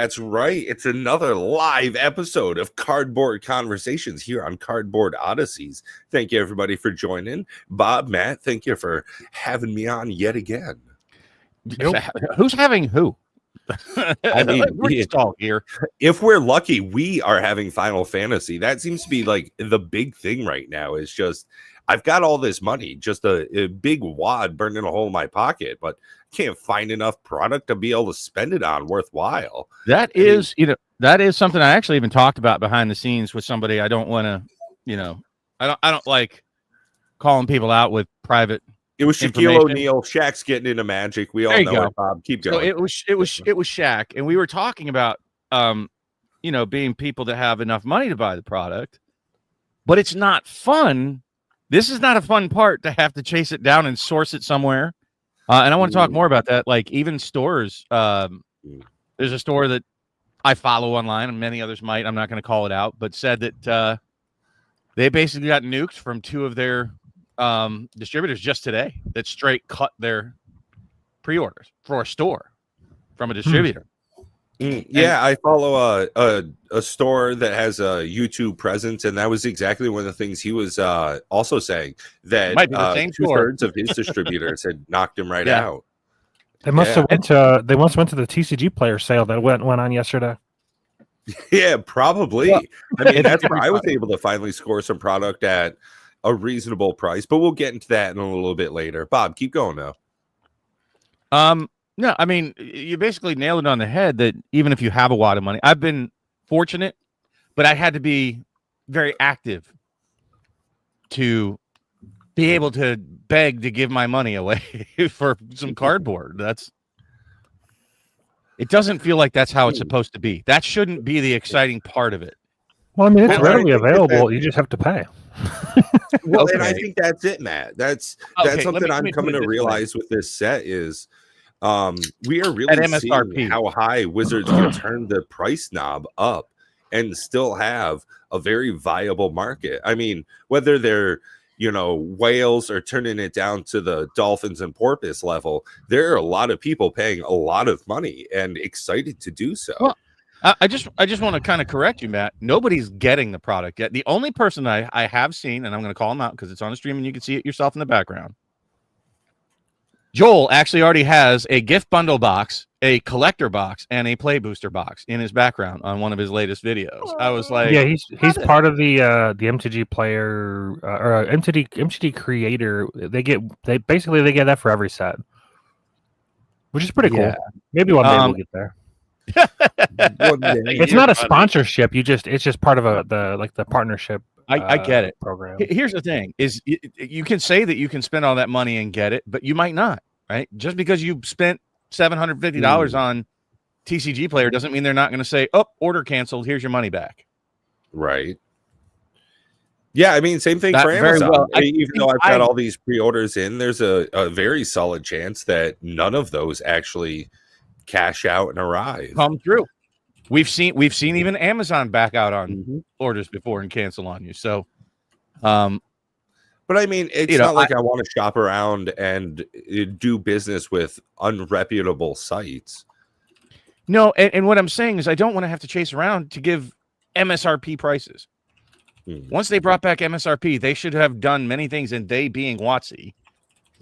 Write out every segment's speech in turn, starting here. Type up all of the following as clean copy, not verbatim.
That's right. It's another live episode of Cardboard Conversations here on Cardboard Odysseys. Thank you, everybody, for joining. Bob, Matt, thank you for having me on yet again. Nope. Who's having who? I mean, we're just all here. If we're lucky, we are having Final Fantasy. That seems to be like the big thing right now. Is just I've got all this money, just a big wad burning a hole in my pocket, but can't find enough product to be able to spend it on worthwhile. That is something I actually even talked about behind the scenes with somebody. I don't want to, I don't like calling people out with private. It was Shaquille O'Neal. Shaq's getting into Magic. We all know it, Bob. Keep going. So it was Shaq, and we were talking about being people that have enough money to buy the product, but it's not fun. This is not a fun part to have to chase it down and source it somewhere. And I want to talk more about that. Like even stores, there's a store that I follow online, and many others might. I'm not going to call it out, but said that they basically got nuked from two of their distributors just today that straight cut their pre-orders for a store from a distributor. Yeah, I follow a store that has a YouTube presence, and that was exactly one of the things he was also saying, that two-thirds of his distributors had knocked him right out. They must have went to the TCG player sale that went on yesterday. Yeah, probably. Well, I mean, that's where I was able to finally score some product at a reasonable price, but we'll get into that in a little bit later. Bob, keep going now. No, I mean, you basically nailed it on the head that even if you have a wad of money, I've been fortunate, but I had to be very active to be able to beg to give my money away for some cardboard. It doesn't feel like that's how it's supposed to be. That shouldn't be the exciting part of it. Well, I mean, it's readily available. You just have to pay. Well, and I think that's it, Matt. That's something I'm coming to realize with this set is we are really seeing how high Wizards can turn the price knob up and still have a very viable market. I mean, whether they're whales are turning it down to the dolphins and porpoise level, there are a lot of people paying a lot of money and excited to do so. Well, I just want to kind of correct you, Matt. Nobody's getting the product yet. The only person I have seen, and I'm going to call him out because it's on the stream and you can see it yourself in the background. Joel actually already has a gift bundle box, a collector box, and a play booster box in his background on one of his latest videos. I was like, yeah, he's part of the MTG player or MTG creator. They get that for every set, which is pretty cool. Maybe one day we'll get there. It's not a sponsorship. It's just part of the partnership. I get it. Program. Here's the thing: is you can say that you can spend all that money and get it, but you might not. Right? Just because you spent $750 on TCG player doesn't mean they're not going to say, "Oh, order canceled. Here's your money back." Right. Yeah, I mean, same thing for Amazon. Well. Even though I've got all these pre-orders in, there's a very solid chance that none of those actually cash out and arrive. Come through. We've seen even Amazon back out on orders before and cancel on you. So, but I mean, it's not like I want to shop around and do business with unreputable sites. No, and what I'm saying is I don't want to have to chase around to give MSRP prices. Once they brought back MSRP, they should have done many things, and they being WotC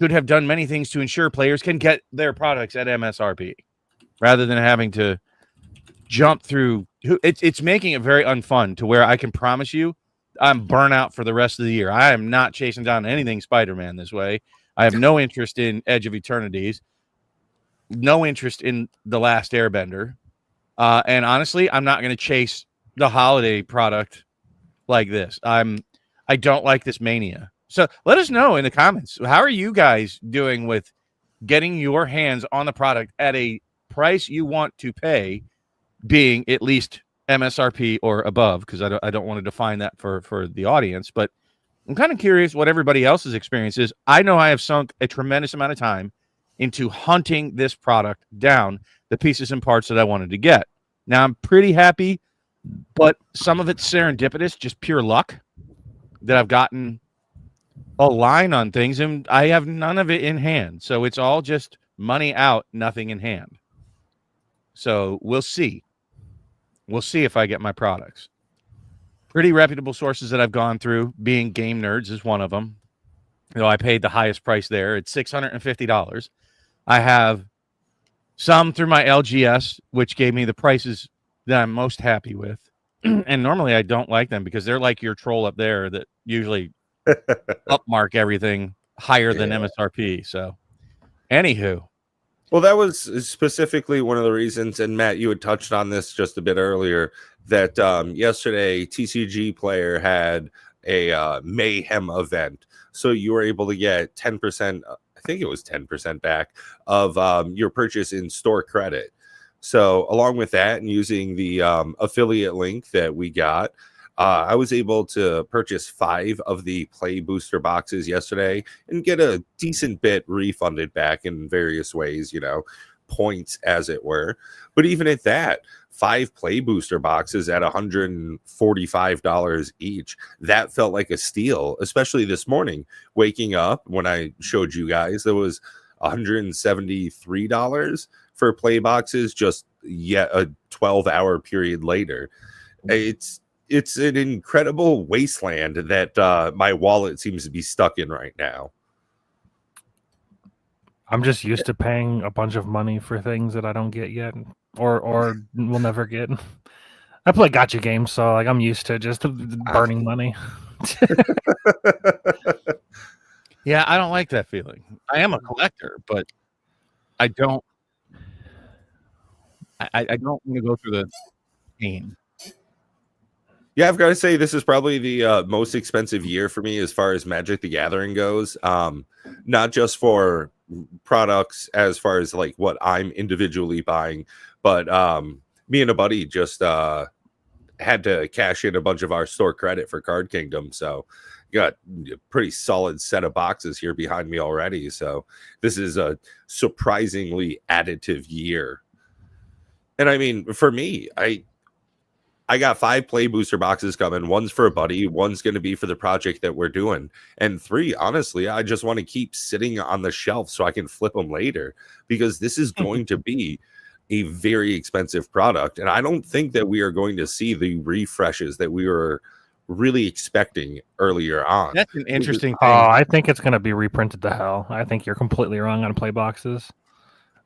should have done many things to ensure players can get their products at MSRP rather than having to jump through. It's making it very unfun to where I can promise you I'm burnout for the rest of the year. I am not chasing down anything Spider-Man this way. I have no interest in Edge of Eternities, no interest in The Last Airbender. And honestly, I'm not going to chase the holiday product like this. I don't like this mania. So let us know in the comments. How are you guys doing with getting your hands on the product at a price you want to pay, being at least MSRP or above, because I don't want to define that for the audience, but I'm kind of curious what everybody else's experience is. I know I have sunk a tremendous amount of time into hunting this product down, the pieces and parts that I wanted to get. Now I'm pretty happy, but some of it's serendipitous, just pure luck that I've gotten a line on things, and I have none of it in hand. So it's all just money out, nothing in hand. So we'll see. We'll see if I get my products. Pretty reputable sources that I've gone through, being Game Nerds is one of them. I paid the highest price there. It's $650. I have some through my LGS, which gave me the prices that I'm most happy with. And normally I don't like them because they're like your troll up there that usually upmark everything higher than MSRP. So, anywho. Well, that was specifically one of the reasons, and Matt, you had touched on this just a bit earlier, that yesterday TCG Player had a Mayhem event. So you were able to get 10%, I think it was 10% back of your purchase in store credit. So along with that and using the affiliate link that we got, I was able to purchase 5 of the Play Booster boxes yesterday and get a decent bit refunded back in various ways, points as it were. But even at that, 5 Play Booster boxes at $145 each, that felt like a steal, especially this morning. Waking up, when I showed you guys, there was $173 for play boxes just yet a 12-hour period later. It's an incredible wasteland that my wallet seems to be stuck in right now. I'm just used to paying a bunch of money for things that I don't get yet or will never get. I play gacha games, so I'm used to just burning money. Yeah, I don't like that feeling. I am a collector, but I don't want to go through the pain. Yeah, I've got to say this is probably the most expensive year for me as far as Magic the Gathering goes. Not just for products as far as like what I'm individually buying, but me and a buddy just had to cash in a bunch of our store credit for Card Kingdom. So got a pretty solid set of boxes here behind me already. So this is a surprisingly additive year. And I mean, for me, I got 5 Play Booster boxes coming. One's for a buddy. One's going to be for the project that we're doing. And 3, honestly, I just want to keep sitting on the shelf so I can flip them later, because this is going to be a very expensive product. And I don't think that we are going to see the refreshes that we were really expecting earlier on. That's an interesting thing. I think it's going to be reprinted to hell. I think you're completely wrong on play boxes.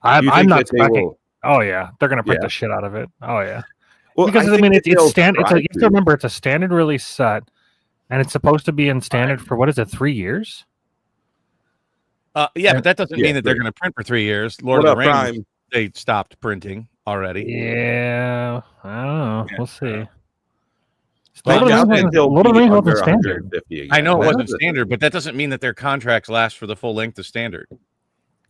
I'm not expecting. Oh, yeah. They're going to print the shit out of it. Oh, yeah. Well, because I mean, it's standard. You have to remember, it's a standard release set, and it's supposed to be in standard for 3 years? Yeah, but that doesn't mean that they're going to print for 3 years. Lord of the Rings, they stopped printing already. Yeah, I don't know. We'll see. Lord of the Rings wasn't standard. I know it wasn't standard, but that doesn't mean that their contracts last for the full length of standard.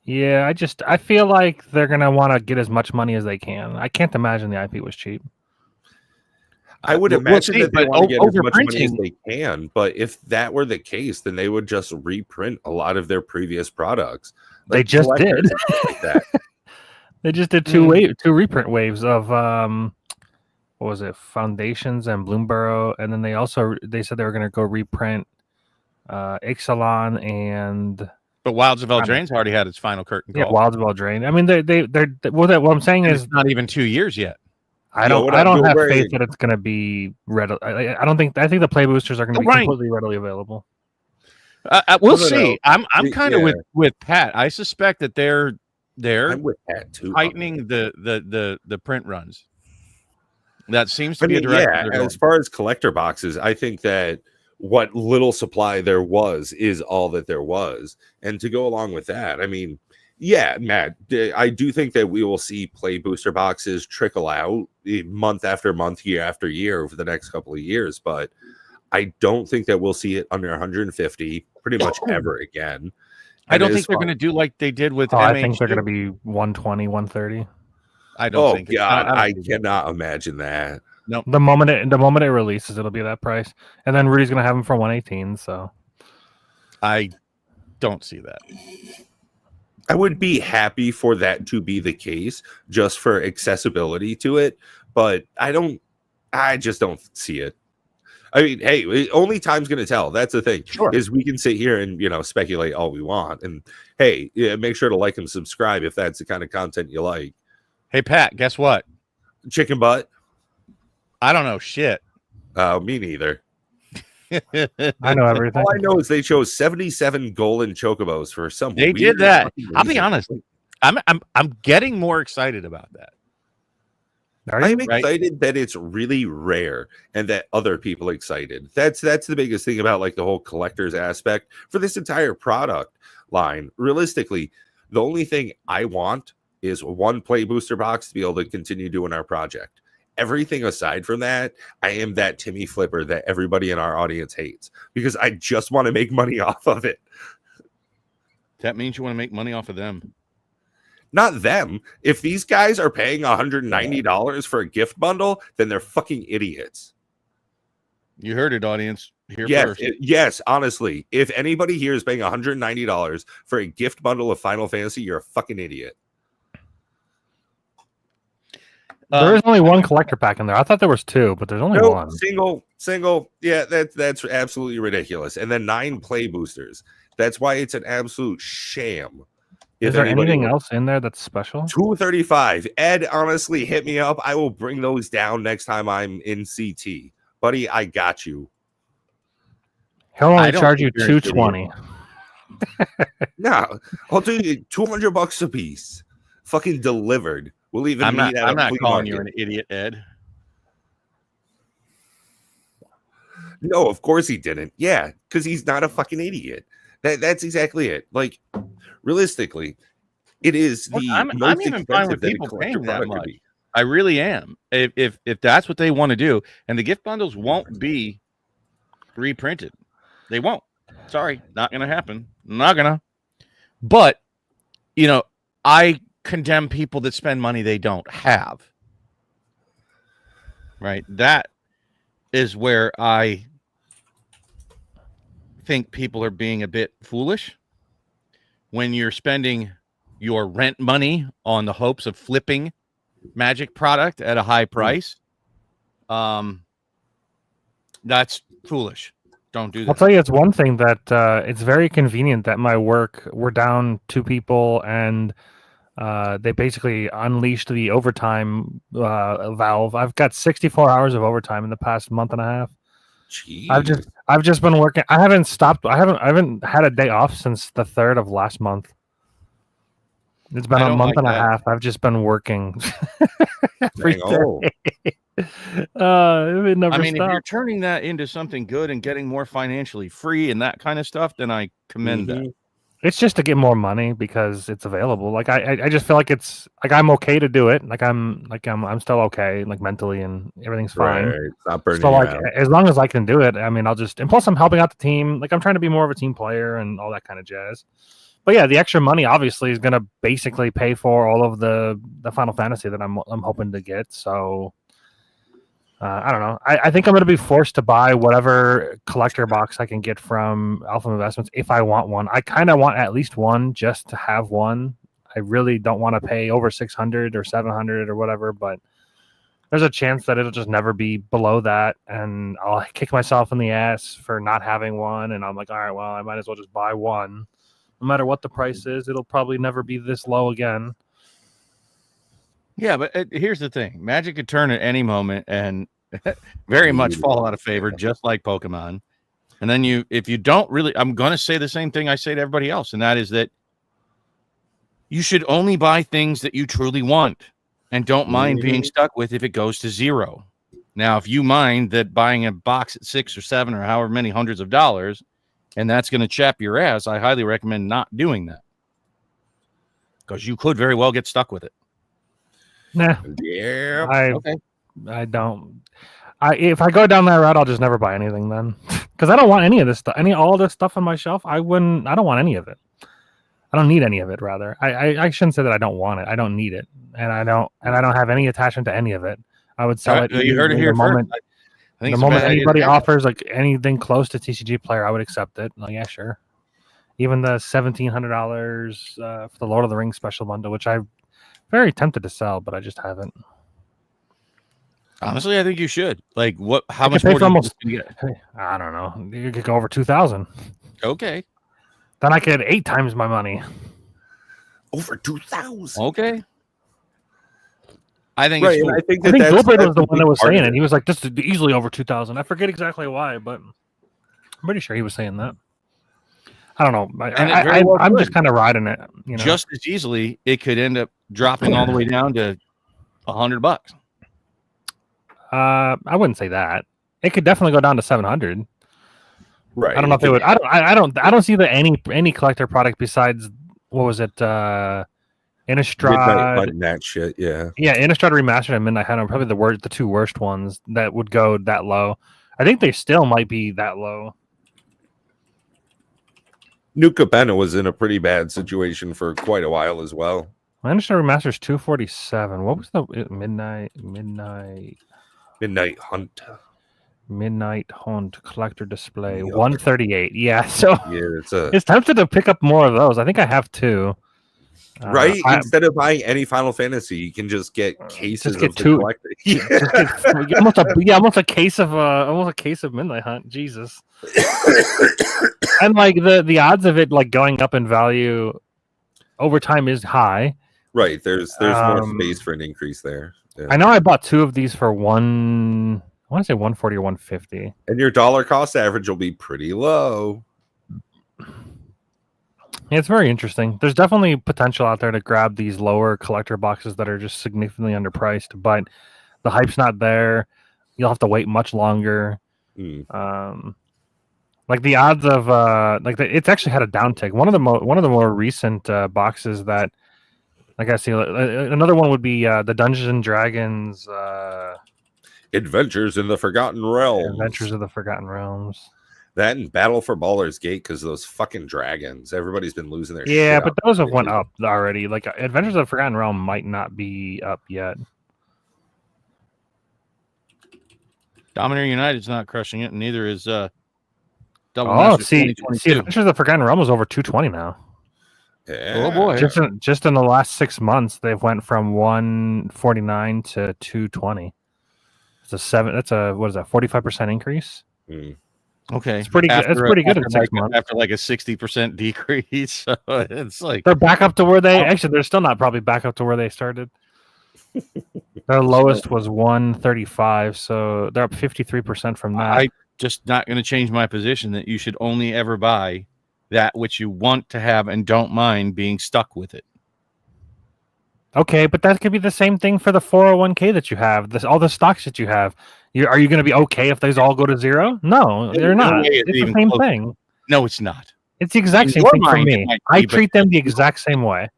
Yeah, I feel like they're going to want to get as much money as they can. I can't imagine the IP was cheap. I would imagine that they want to get as much money as they can, but if that were the case, then they would just reprint a lot of their previous products. They just did. Like that. They just did two reprint waves of what was it, Foundations and Bloomborough, and then they said they were going to go reprint Ixalan and. But Wilds of Eldraine's already had its final curtain call. Yeah, Wilds of Eldraine. I mean, they're what I'm saying is not even 2 years yet. I don't have faith that it's going to be ready. I think the play boosters are going to be completely readily available. We'll see. I'm kind of with Pat. I suspect that they're I'm with Pat too, tightening the print runs. That seems to be a direction. Yeah, as far as collector boxes, I think that what little supply there was is all that there was. And to go along with that, I mean, yeah, Matt, I do think that we will see play booster boxes trickle out month after month, year after year over the next couple of years. But I don't think that we'll see it under 150 pretty much ever again. I don't think they're going to do like they did with I think they're going to be 120, 130. I don't think. Oh, God, I cannot imagine that. No, the moment it releases, it'll be that price, and then Rudy's gonna have them for 118. So, I don't see that. I would be happy for that to be the case, just for accessibility to it, but I just don't see it. I mean, hey, only time's gonna tell. That's the thing. Sure. Is we can sit here and speculate all we want, and hey, make sure to like and subscribe if that's the kind of content you like. Hey, Pat, guess what? Chicken butt. I don't know shit. Me neither. I know everything. All I know is they chose 77 golden chocobos for some. They did that. I'll be honest. I'm getting more excited about that. I'm excited that it's really rare and that other people are excited. That's the biggest thing about like the whole collector's aspect for this entire product line. Realistically, the only thing I want is one play booster box to be able to continue doing our project. Everything aside from that, I am that Timmy flipper that everybody in our audience hates because I just want to make money off of it. That means you want to make money off of them. Not them. If these guys are paying $190 for a gift bundle, then they're fucking idiots. You heard it, audience. Here yes, first. Yes, honestly. If anybody here is paying $190 for a gift bundle of Final Fantasy, you're a fucking idiot. There is only one collector pack in there. I thought there was two, but there's only one. Single. Yeah, that's absolutely ridiculous. And then 9 play boosters. That's why it's an absolute sham. Is there anything else in there that's special? 235. Ed, honestly, hit me up. I will bring those down next time I'm in CT. Buddy, I got you. He'll only charge you $220. No, I'll do you $200 a piece. Fucking delivered. We'll even I'm not calling you an idiot, Ed. No, of course he didn't. Yeah, because he's not a fucking idiot. That's exactly it. Like, realistically, it is the I'm even fine with people paying that much. I really am. If that's what they want to do, and the gift bundles won't be reprinted, they won't. Sorry, not gonna happen. Not gonna. But I condemn people that spend money they don't have. Right? That is where I think people are being a bit foolish when you're spending your rent money on the hopes of flipping Magic product at a high price. That's foolish. Don't do that. I'll tell you, it's one thing that it's very convenient that my work, we're down 2 people and they basically unleashed the overtime valve. I've got 64 hours of overtime in the past month and a half. Jeez. I've just been working. I haven't stopped. I haven't had a day off since the 3rd of last month. It's been a month and a half. I've just been working every day. It never if you're turning that into something good and getting more financially free and that kind of stuff, then I commend that. It's just to get more money because it's available. Like I just feel like it's like I'm okay to do it. I'm still okay, like mentally, and everything's fine. Right. It's not burning so like out. As long as I can do it, I mean, I'll just, and plus I'm helping out the team. Like I'm trying to be more of a team player and all that kind of jazz. But yeah, the extra money obviously is going to basically pay for all of the Final Fantasy that I'm hoping to get. So I don't know. I think I'm going to be forced to buy whatever collector box I can get from Alpha Investments if I want one. I kind of want at least one just to have one. I really don't want to pay over $600 or $700 or whatever, but there's a chance that it'll just never be below that, and I'll kick myself in the ass for not having one. And I'm like, all right, well, I might as well just buy one. No matter what the price is, it'll probably never be this low again. Yeah, but here's the thing. Magic could turn at any moment and very much fall out of favor, just like Pokemon. And then if you don't really, I'm going to say the same thing I say to everybody else, and that is that you should only buy things that you truly want and don't mind being stuck with if it goes to zero. Now, if you mind that buying a box at $6 or $7 or however many hundreds of dollars, and that's going to chap your ass, I highly recommend not doing that, because you could very well get stuck with it. Nah. Yeah. I don't. If I go down that route, I'll just never buy anything then, because I don't want any of this stuff. All this stuff on my shelf, I don't want any of it. I don't need any of it. Rather, I shouldn't say that I don't want it. I don't need it, and I don't have any attachment to any of it. I would sell it. You heard it here first. The moment anybody offers like anything close to TCG Player, I would accept it. Like, yeah, sure. Even the $1,700 for the Lord of the Rings special bundle, which I'm very tempted to sell, but I just haven't. Honestly, I think you should. Like, what? How much more? I don't know. You could go over 2,000. Okay. Then I could 8 times my money. Over 2,000. Okay. I think it's cool. I think Gilbert was the one that was saying it. He was like, "This is easily over 2,000." I forget exactly why, but I'm pretty sure he was saying that. I don't know. I'm just kind of riding it. You know? Just as easily, it could end up dropping all the way down to $100. I wouldn't say that. It could definitely go down to 700. Right. I don't know if they would. I don't see that any collector product besides what was it? Innistrad, that shit, yeah. Yeah, Innistrad Remastered and Midnight Hunt are probably the two worst ones that would go that low. I think they still might be that low. New Cabana was in a pretty bad situation for quite a while as well. Innistrad Remastered's 247. What was the Midnight Hunt collector display? 138. Yeah, so yeah, it's tempted to pick up more of those. I think I have two. Right, instead of buying any Final Fantasy, you can just get cases of the collector. Almost a case of Midnight Hunt. Jesus, and like the odds of it like going up in value over time is high. Right, there's more space for an increase there. Yeah. I know I bought two of these for I want to say 140 or 150, and your dollar cost average will be pretty low. Yeah, it's very interesting. There's definitely potential out there to grab these lower collector boxes that are just significantly underpriced, but the hype's not there. You'll have to wait much longer. Like the odds of it's actually had a downtick. One of the more recent boxes that, like I see, another one would be the Dungeons and Dragons Adventures in the Forgotten Realms. Adventures of the Forgotten Realms. That and Battle for Baldur's Gate, because those fucking dragons. Everybody's been losing their shit. Yeah, but those have went up already. Like Adventures of the Forgotten Realm might not be up yet. Dominator United's not crushing it, and neither is Double Masters 2022. Adventures of the Forgotten Realm is over 220 now. Yeah. Oh boy! Just in the last 6 months, they've went from 149 to 220. That's a what is that? 45% increase. Okay, it's pretty good. It's pretty good in 6 months after like a 60% decrease. So it's like they're back up to where they're still not probably back up to where they started. Their lowest was 135, so they're up 53% from that. I'm just not going to change my position that you should only ever buy that which you want to have and don't mind being stuck with it. Okay, but that could be the same thing for the 401k that you have. All the stocks that you have. Are you going to be okay if those all go to zero? No, they're not. It's the same thing. No, it's not. It's the exact same thing for me. I treat them the exact same way.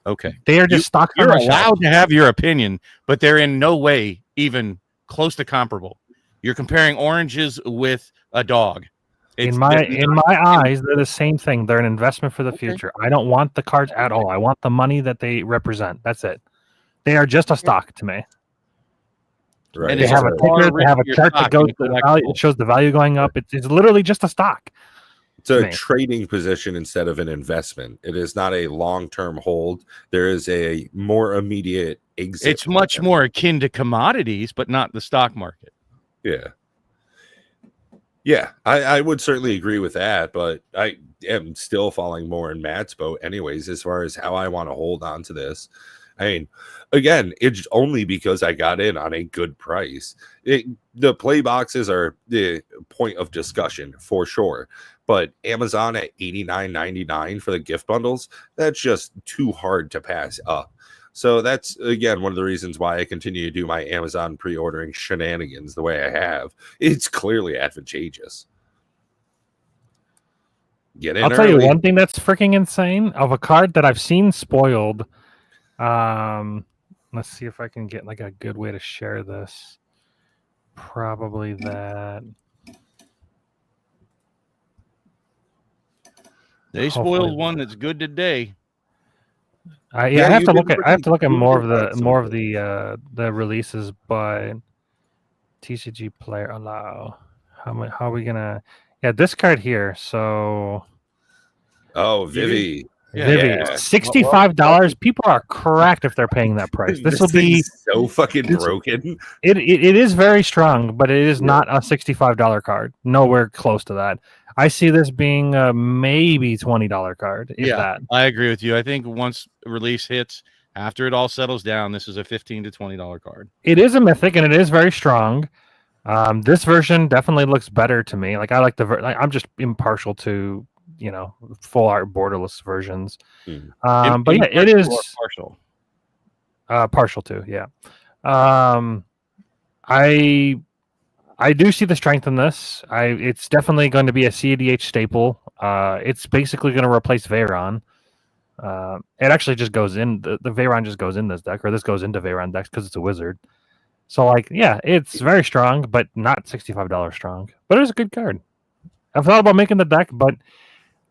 Okay. They are just stocks. You're allowed to have your opinion, but they're in no way even close to comparable. You're comparing oranges with a dog. In my eyes, they're the same thing. They're an investment for the future. I don't want the cards at all. I want the money that they represent. That's it. They are just a stock to me. Right. They have a ticker. They have a chart that goes to the value. It shows the value going up. It's literally just a stock. It's a trading position instead of an investment. It is not a long-term hold. There is a more immediate exit. It's much more akin to commodities, but not the stock market. Yeah. Yeah, I would certainly agree with that, but I am still falling more in Matt's boat anyways, as far as how I want to hold on to this. I mean, again, it's only because I got in on a good price. The play boxes are the point of discussion for sure, but Amazon at $89.99 for the gift bundles, that's just too hard to pass up. So that's, again, one of the reasons why I continue to do my Amazon pre-ordering shenanigans the way I have. It's clearly advantageous. I'll tell you one thing that's freaking insane of a card that I've seen spoiled. Let's see if I can get like a good way to share this. Probably that. They spoiled one that's good today. I have to look at more of the releases by TCG player allow. How are we gonna? Yeah, this card here. So. Vivi. Vivi, $65. People are cracked if they're paying that price. This will be so fucking broken. It is very strong, but it is not a $65 card. Nowhere close to that. I see this being a maybe $20 card. That. I agree with you. I think once release hits, After it all settles down, this is a $15 to $20 card. It is a mythic, and it is very strong. This version definitely looks better to me. Like I like I'm just impartial to full art borderless versions. But yeah, it is partial. Partial to, yeah. I do see the strength in this. It's definitely going to be a CADH staple. It's basically going to replace Veyron. It actually just goes in the Veyron just goes in this deck, or this goes into Veyron decks because it's a wizard. So it's very strong, but not $65 strong. But it's a good card. I've thought about making the deck, but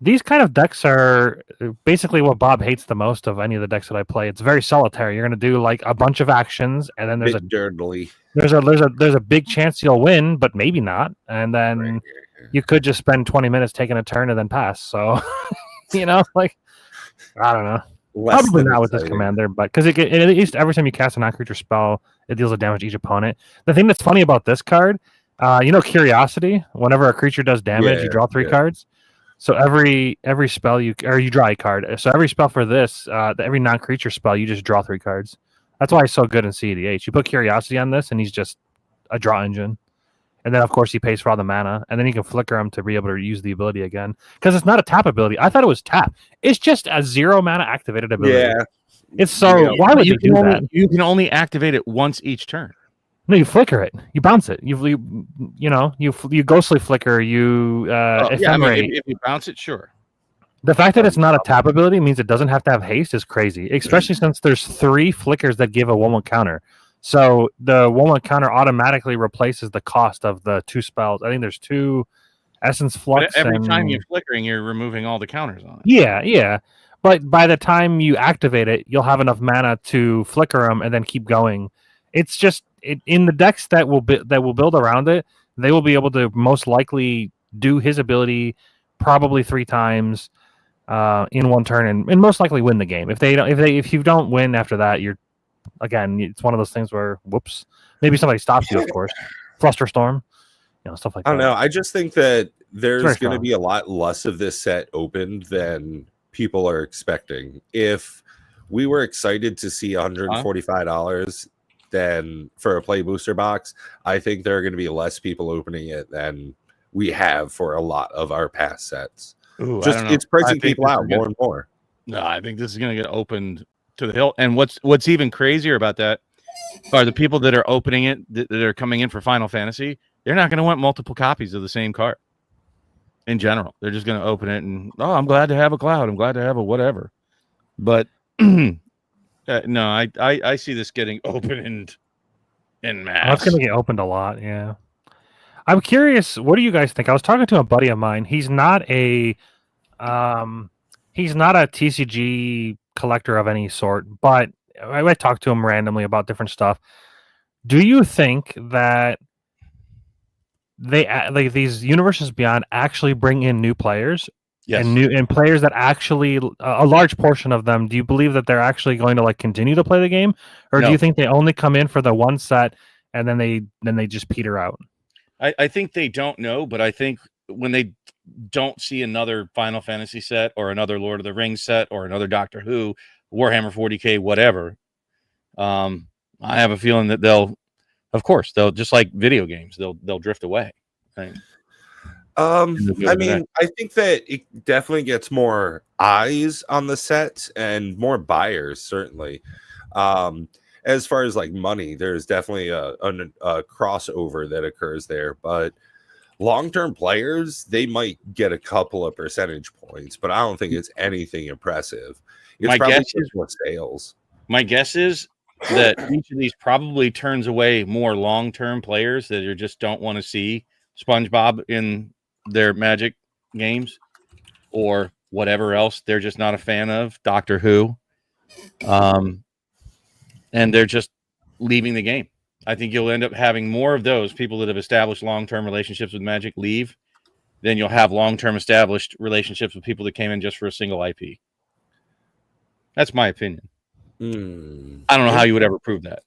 these kind of decks are basically what Bob hates the most of any of the decks that I play. It's very solitary. You're going to do a bunch of actions, and then there's a big chance you'll win, but maybe not. And then you could just spend 20 minutes taking a turn and then pass. So, I don't know. Probably not with this commander, but because at least every time you cast a non-creature spell, it deals a damage to each opponent. The thing that's funny about this card, Curiosity. Whenever a creature does damage, you draw 3 cards. So every spell you draw a card. So every spell for this, every non-creature spell, you just draw 3 cards. That's why he's so good in CEDH. You put Curiosity on this, and he's just a draw engine. And then, of course, he pays for all the mana, and then you can flicker him to be able to use the ability again. Because it's not a tap ability. I thought it was tap. It's just a 0 mana activated ability. Yeah. It's so. Why would you do that? You can only activate it once each turn. No, you flicker it. You bounce it. You ghostly flicker. You ephemerate. If you bounce it, sure. The fact that it's not a tap ability means it doesn't have to have haste is crazy, especially since there's 3 flickers that give a 1/1 counter. So the 1/1 counter automatically replaces the cost of the 2 spells. I think there's 2 Essence Flux. But every time you're flickering, you're removing all the counters on it. Yeah. But by the time you activate it, you'll have enough mana to flicker them and then keep going. It's just in the decks that will build around it, they will be able to most likely do his ability probably 3 times in 1 turn and most likely win the game. If you don't win after that, it's one of those things where whoops, maybe somebody stops you, of course. Flusterstorm, stuff like that. I don't know. I just think that there's going to be a lot less of this set opened than people are expecting. If we were excited to see $145 then for a play booster box, I think there are going to be less people opening it than we have for a lot of our past sets. Ooh, it's pricing people out more and more. No, I think this is going to get opened to the hilt. And what's even crazier about that are the people that are opening it, that are coming in for Final Fantasy. They're not going to want multiple copies of the same card. In general, they're just going to open it and I'm glad to have a cloud. I'm glad to have a whatever. But no, I see this getting opened in mass. It's going to get opened a lot. Yeah. I'm curious. What do you guys think? I was talking to a buddy of mine. He's not a TCG collector of any sort, but I talk to him randomly about different stuff. Do you think that these Universes Beyond actually bring in new players? Yes. And players that actually, a large portion of them, do you believe that they're actually going to continue to play the game, or do you think they only come in for the one set and then they just peter out? I think they don't know, but I think when they don't see another Final Fantasy set or another Lord of the Rings set or another Doctor Who, Warhammer 40K, whatever, I have a feeling that they'll just like video games, they'll drift away. Right? I think that it definitely gets more eyes on the set and more buyers, certainly. As far as money, there's definitely a crossover that occurs there, but long-term players, they might get a couple of percentage points, but I don't think it's anything impressive. It's probably just more sales. My guess is that each of these probably turns away more long-term players that you just don't want to see SpongeBob in their Magic games or whatever else they're just not a fan of, Doctor Who, and they're just leaving the game. I think you'll end up having more of those people that have established long-term relationships with Magic leave than you'll have long-term established relationships with people that came in just for a single IP. That's my opinion. I don't know how you would ever prove that.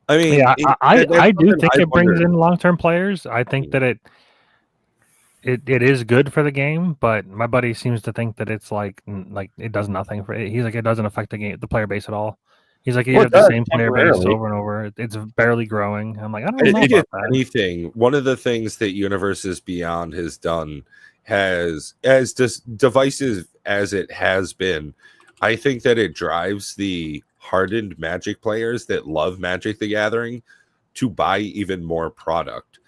I mean, I do think it brings in long-term players. I think that It is good for the game, but my buddy seems to think that it's like it does nothing for it. He's like, it doesn't affect the player base at all. He's like, you have the same player base over and over. It's barely growing. I'm like, I don't know about that. Anything. One of the things that Universes Beyond has done has, as divisive as it has been, I think that it drives the hardened Magic players that love Magic the Gathering to buy even more product.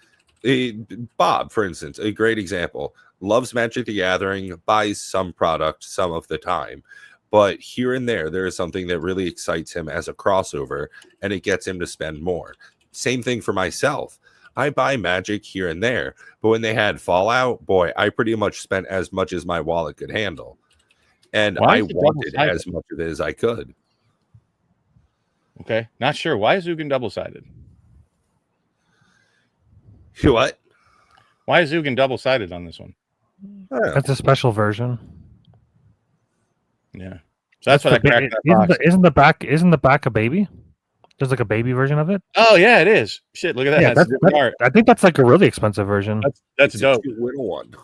Bob, for instance, a great example, loves Magic the Gathering, buys some product some of the time, but here and there is something that really excites him as a crossover, and it gets him to spend more. Same thing for myself. I buy Magic here and there, but when they had Fallout, boy, I pretty much spent as much as my wallet could handle, and I wanted as much of it as I could. Okay, not sure. Why is Ugin double-sided? What? Why is Ugin double-sided on this one? That's a special version. Yeah, so that's what I cracked that box. Isn't the back a baby? There's like a baby version of it. Oh yeah, it is. Shit, look at that. Yeah, that's I think that's like a really expensive version. That's dope. A little one.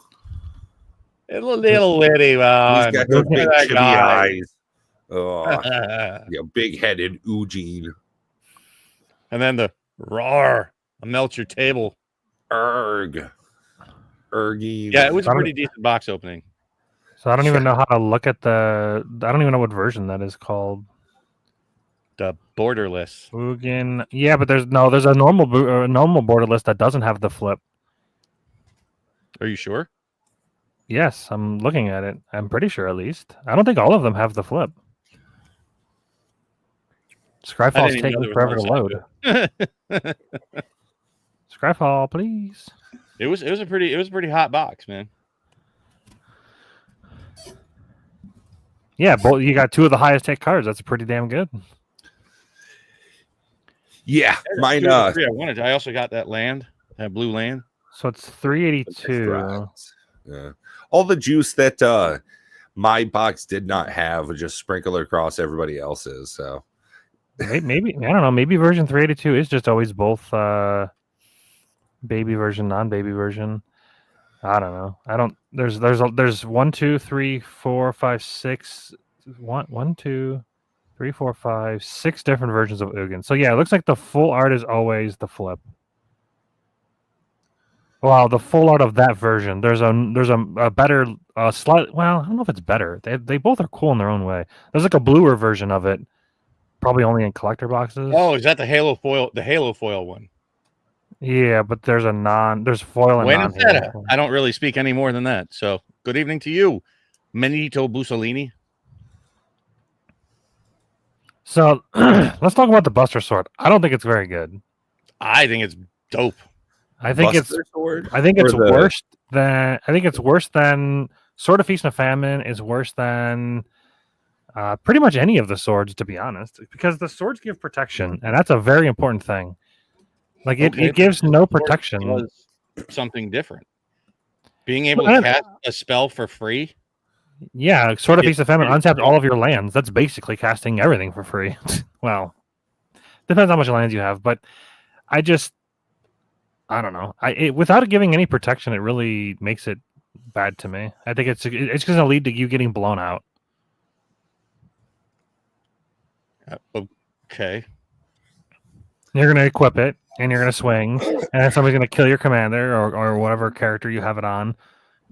A little witty one. He's got those big chubby eyes. Oh, yeah, big-headed Ugin. And then the roar. I'll melt your table. Ergine. Yeah, it was a pretty decent box opening. So I don't even know how to look at I don't even know what version that is called. The borderless. Ugin. Yeah, but there's a normal borderless that doesn't have the flip. Are you sure? Yes, I'm looking at it. I'm pretty sure, at least. I don't think all of them have the flip. Scryfall's taking forever to load. Scryfall, please. It was a pretty hot box, man. Yeah, you got two of the highest tech cards. That's pretty damn good. Yeah, mine. I also got that blue land. So it's 382. Yeah, all the juice that my box did not have was just sprinkled across everybody else's. So maybe I don't know. Maybe version 382 is just always both baby version, non-baby version. I don't know. I don't. There's 1, 2, 3, 4, 5, 6. 1, 2, 3, 4, 5, 6 different versions of Ugin. So yeah, it looks like the full art is always the flip. Wow, the full art of that version. There's a better slight. Well, I don't know if it's better. They both are cool in their own way. There's like a bluer version of it, probably only in collector boxes. Oh, is that the Halo foil? The Halo foil one. Yeah, but there's foil and non-Halo. I don't really speak any more than that. So good evening to you, Benito Mussolini. So let's talk about the Buster Sword. I don't think it's very good. I think it's dope. I think it's worse than Sword of Feast and Famine is worse than pretty much any of the swords, to be honest, because the swords give protection, and that's a very important thing. Like it gives no protection. Was something different. Being able to cast a spell for free. Yeah, Sword of Feast and Famine untapped all of your lands. That's basically casting everything for free. Well, depends how much lands you have, but I don't know. Without giving any protection, it really makes it bad to me. I think it's going to lead to you getting blown out. Okay. You're going to equip it, and you're going to swing, and then somebody's going to kill your commander or whatever character you have it on,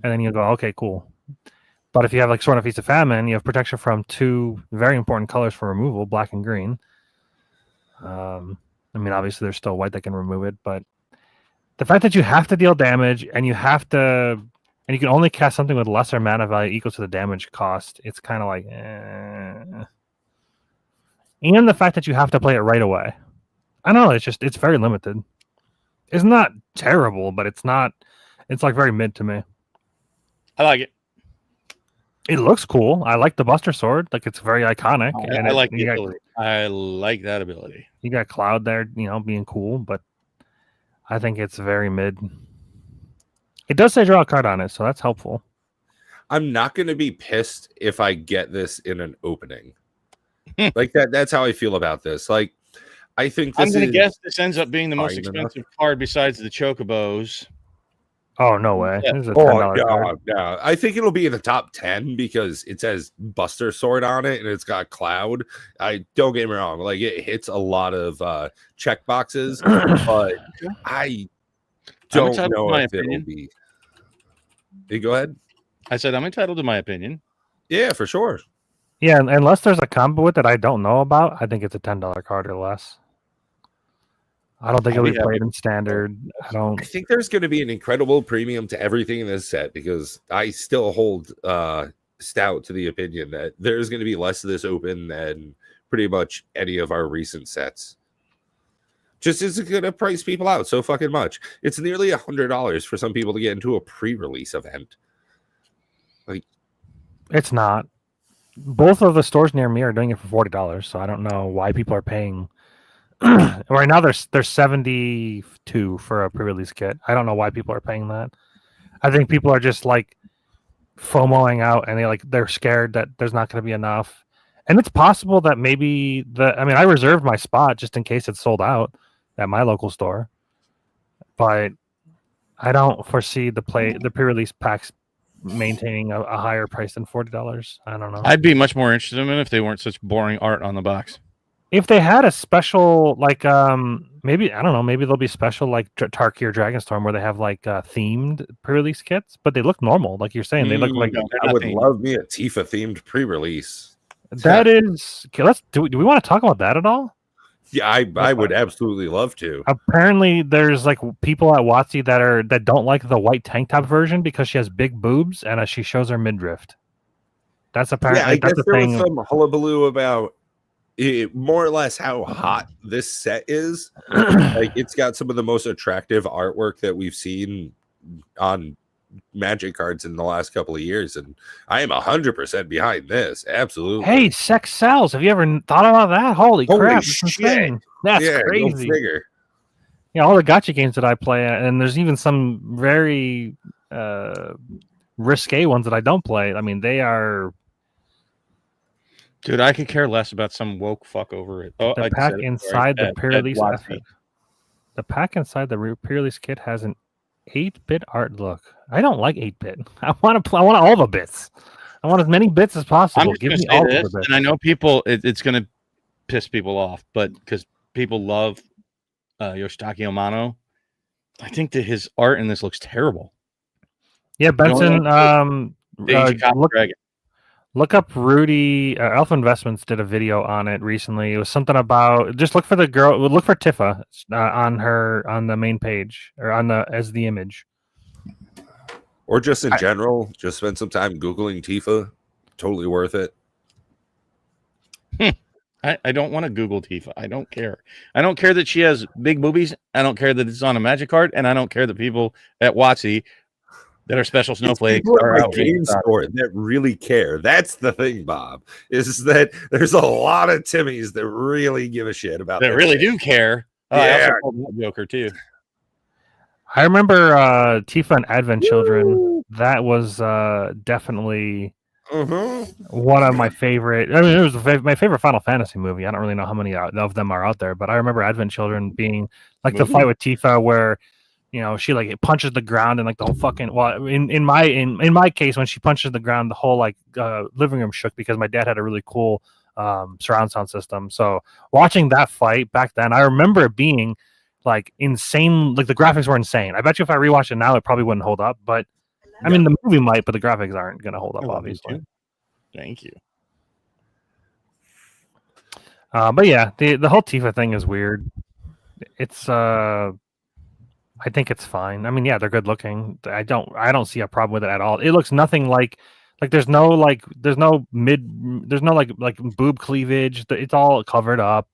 and then you go, okay, cool. But if you have like Sword of Feast of Famine, you have protection from 2 very important colors for removal, black and green. I mean, obviously there's still white that can remove it, but the fact that you have to deal damage and you can only cast something with lesser mana value equal to the damage cost, it's kind of like, And the fact that you have to play it right away. I don't know, it's very limited. It's not terrible, but it's like very mid to me. I like it. It looks cool. I like the Buster Sword. Like, it's very iconic. I like the ability. I like that ability. You got Cloud there, being cool, but I think it's very mid. It does say draw a card on it, so that's helpful. I'm not going to be pissed if I get this in an opening. Like that. That's how I feel about this. Like, I think I'm going to guess this ends up being the most expensive card besides the Chocobos. Oh, no way. Yeah. This is a $10 card. No. I think it'll be in the top 10 because it says Buster Sword on it and it's got Cloud. I don't get me wrong. Like, it hits a lot of check boxes, but I don't know if it'll be. Hey, go ahead. I said I'm entitled to my opinion. Yeah, for sure. Yeah, unless there's a combo with it I don't know about, I think it's a $10 card or less. I don't think it'll be played in standard. I think there's going to be an incredible premium to everything in this set because I still hold stout to the opinion that there's going to be less of this open than pretty much any of our recent sets. Just isn't going to price people out so fucking much. It's nearly $100 for some people to get into a pre-release event. Like, it's not. Both of the stores near me are doing it for $40, so I don't know why people are paying. Right now, there's 72 for a pre-release kit. I don't know why people are paying that. I think people are just like FOMOing out, and they're scared that there's not going to be enough. And it's possible that maybe I reserved my spot just in case it's sold out at my local store, but I don't foresee the pre-release packs maintaining a higher price than $40. I don't know. I'd be much more interested in it if they weren't such boring art on the box. If they had a special, maybe I don't know, maybe they'll be special like Tarky or Dragonstorm where they have themed pre-release kits, but they look normal, like you're saying. They look like I would love me a Tifa themed pre-release. That is okay. Do we want to talk about that at all? Yeah, I would absolutely love to. Apparently, there's people at WotC that don't like the white tank top version because she has big boobs and she shows her midriff. That's apparently. Yeah, I guess there was some hullabaloo about more or less how hot this set is. It's got some of the most attractive artwork that we've seen on Magic cards in the last couple of years, and I am 100% behind this. Absolutely. Hey, sex sells. Have you ever thought about that? Holy crap! Shit. That's crazy. Yeah, all the gacha games that I play, and there's even some very risque ones that I don't play. I mean, they are. Dude, I could care less about some woke fuck over it. Oh, the pack inside the pre-release. The pack inside the pre-release kit has an 8-bit art look. I don't like 8-bit. I want all the bits. I want as many bits as possible. Give me all the bits. And I know people, it's going to piss people off, but because people love Yoshitaka Amano, I think that his art in this looks terrible. Yeah, Benson. Look up Rudy. Alpha Investments did a video on it recently. It was something about just look for the girl. Look for Tifa on the main page or as the image, or just in general. Just spend some time Googling Tifa. Totally worth it. I don't want to Google Tifa. I don't care. I don't care that she has big boobies. I don't care that it's on a Magic card, and I don't care that people at WotC that are special snowflakes are out game store that really care. That's the thing, Bob, is that there's a lot of Timmies that really give a shit about that. Really do care. Yeah, I also Joker too. I remember Tifa and Advent Children. That was definitely one of my favorite. I mean, it was my favorite Final Fantasy movie. I don't really know how many of them are out there, but I remember Advent Children being the fight with Tifa where. She punches the ground and the whole fucking in my case when she punches the ground the whole living room shook because my dad had a really cool surround sound system. So watching that fight back then, I remember it being insane. The graphics were insane. I bet you if I rewatched it now, it probably wouldn't hold up. But I mean, the movie might, but the graphics aren't going to hold up, obviously. Thank you. But yeah, the whole Tifa thing is weird. It's I think it's fine. I mean, yeah, they're good looking. I don't see a problem with it at all. It looks nothing like there's no boob cleavage. It's all covered up.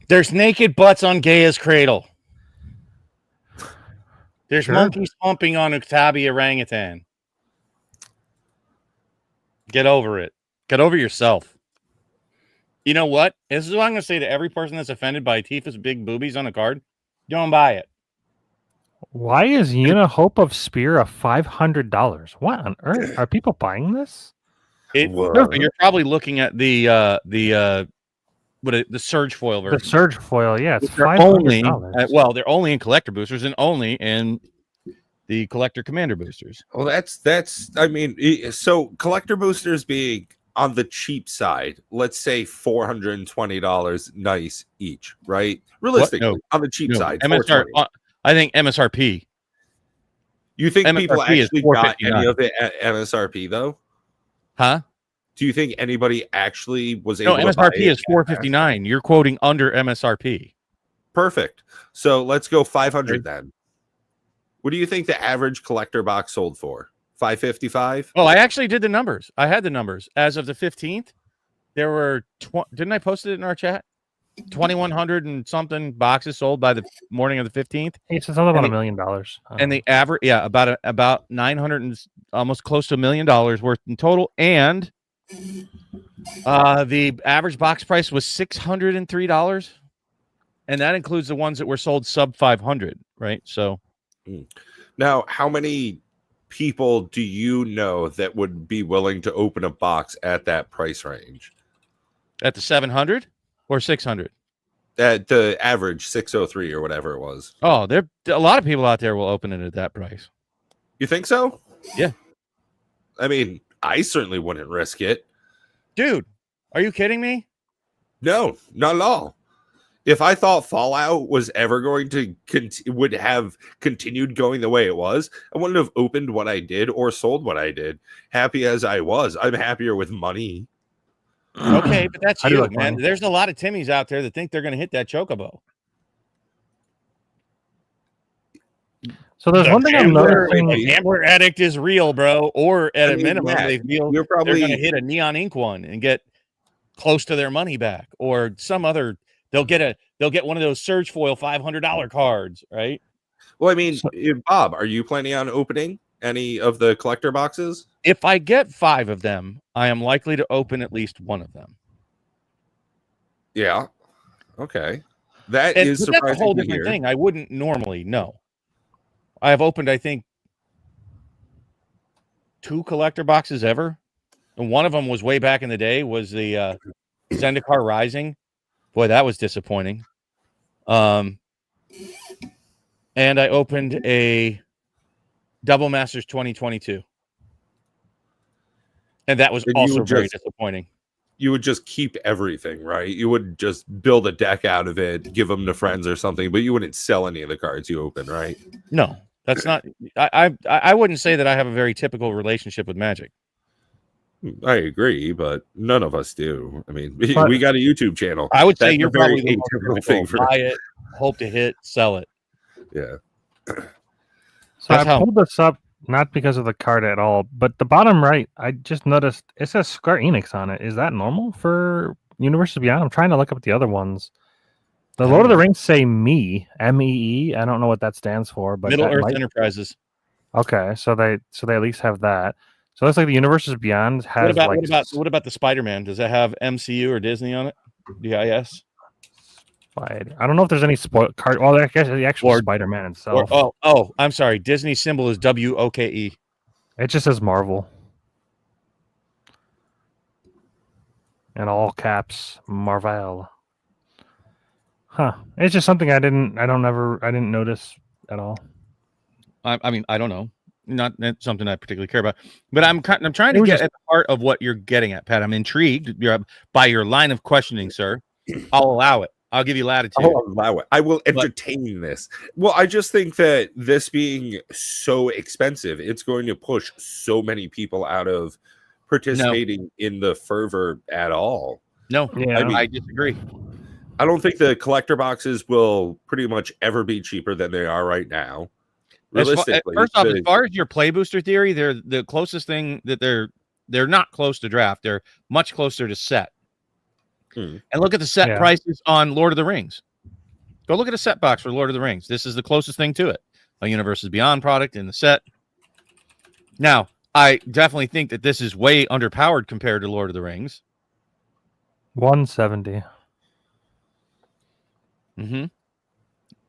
There's naked butts on Gaia's cradle. There's monkeys humping on Uktabi orangutan. Get over it. Get over yourself. You know what? This is what I'm going to say to every person that's offended by Tifa's big boobies on a card. Don't buy it. Why is Yuna Hope of Spear a $500? What on earth? Are people buying this? You're probably looking at the the surge foil version. The surge foil, yeah, it's $500. Well, they're only in collector boosters and only in the collector commander boosters. Well, that's. I mean, so collector boosters being on the cheap side, let's say $420, nice each, right? Realistically, no, on the cheap side, I think MSRP. You think MSRP people actually got any of it at MSRP though? Huh? Do you think anybody actually was able? No, MSRP is $459. You're quoting under MSRP. Perfect. So let's go 500 then. What do you think the average collector box sold for? 555? Oh, I actually did the numbers. I had the numbers as of the 15th. There were didn't I post it in our chat? 2,100 and something boxes sold by the morning of the 15th. It's about $1 million. And the average, about 900 and almost close to $1 million worth in total. And the average box price was $603, and that includes the ones that were sold sub 500, right? So now, how many people do you know that would be willing to open a box at that price range? At the 700 or 600? At the average 603 or whatever it was. Oh, there a lot of people out there will open it at that price. You think so? Yeah. I mean, I certainly wouldn't risk it. Dude, are you kidding me? No, not at all. If I thought Fallout was ever going to would have continued going the way it was, I wouldn't have opened what I did or sold what I did. Happy as I was, I'm happier with money. Okay, but that's you, man. There's a lot of Timmies out there that think they're going to hit that chocobo. So there's one thing I'm noticing. The gambler addict is real, bro. Or at a minimum, they feel they're going to hit a neon ink one and get close to their money back, or some other. They'll get one of those surge foil $500 cards, right? Well, I mean, Bob, are you planning on opening any of the collector boxes? If I get 5 of them, I am likely to open at least one of them. Yeah. Okay. That's a whole different thing. I wouldn't normally know. I have opened, I think, 2 collector boxes ever. And one of them was way back in the day, was the Zendikar Rising. Boy, that was disappointing. And I opened a Double Masters 2022. And that was also very disappointing. You would just keep everything, right? You would just build a deck out of it, give them to friends or something, but you wouldn't sell any of the cards you open, right? No, that's not. I wouldn't say that I have a very typical relationship with Magic. I agree, but none of us do. I mean, we got a YouTube channel. I would say you're probably the most thing for buy it, hope to hit, sell it. Yeah. So I pulled this up not because of the card at all, but the bottom right, I just noticed it says Square Enix on it. Is that normal for Universes Beyond? I'm trying to look up the other ones. The Lord of the Rings say MEE, M-E-E. I don't know what that stands for, but Middle Earth Enterprises. Okay, so they at least have that. So it's like the Universes Beyond has. What about the Spider-Man? Does that have MCU or Disney on it? DIS. I don't know if there's any card. Well, I guess the actual Spider-Man itself. I'm sorry. Disney's symbol is WOKE. It just says Marvel. In all caps, Marvel. Huh. It's just something I didn't notice at all. I mean, I don't know. Not something I particularly care about. But I'm trying to get at the heart of what you're getting at, Pat. I'm intrigued by your line of questioning, sir. I'll allow it. I'll give you latitude. I'll allow it. I will entertain this. Well, I just think that this being so expensive, it's going to push so many people out of participating in the fervor at all. No, yeah, I disagree. I don't think the collector boxes will pretty much ever be cheaper than they are right now. Realistically, first off, as far as your play booster theory, they're the closest thing that they're not close to draft. They're much closer to set. And look at the set prices on Lord of the Rings. Go look at a set box for Lord of the Rings. This is the closest thing to it. A Universes Beyond product in the set. Now, I definitely think that this is way underpowered compared to Lord of the Rings. 170.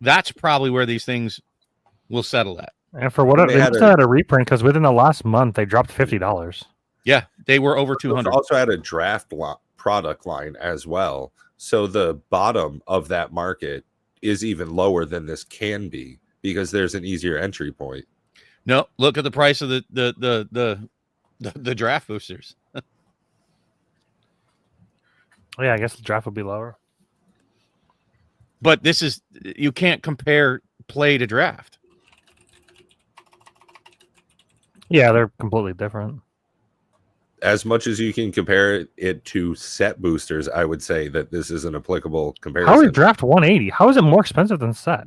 That's probably where these things will settle at. And for what they had a reprint, because within the last month they dropped $50. Yeah, they were over 200. Also had a draft product line as well. So the bottom of that market is even lower than this can be because there's an easier entry point. No, look at the price of the draft boosters. Yeah, I guess the draft would be lower. But you can't compare play to draft. Yeah, they're completely different. As much as you can compare it to set boosters, I would say that this is an applicable comparison. How is draft 180? How is it more expensive than set?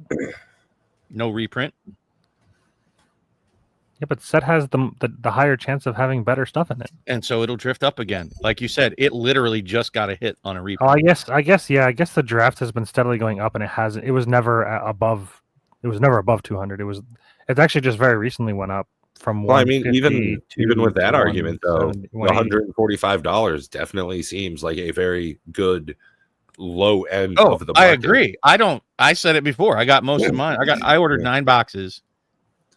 No reprint. Yeah, but set has the higher chance of having better stuff in it, and so it'll drift up again. Like you said, it literally just got a hit on a reprint. Oh, I guess the draft has been steadily going up, and it was never above 200. It actually just very recently went up from. Well, I mean, even with that argument, though, $145 definitely seems like a very good low end of the market. I agree. I said it before. I got most of mine. I ordered 9 boxes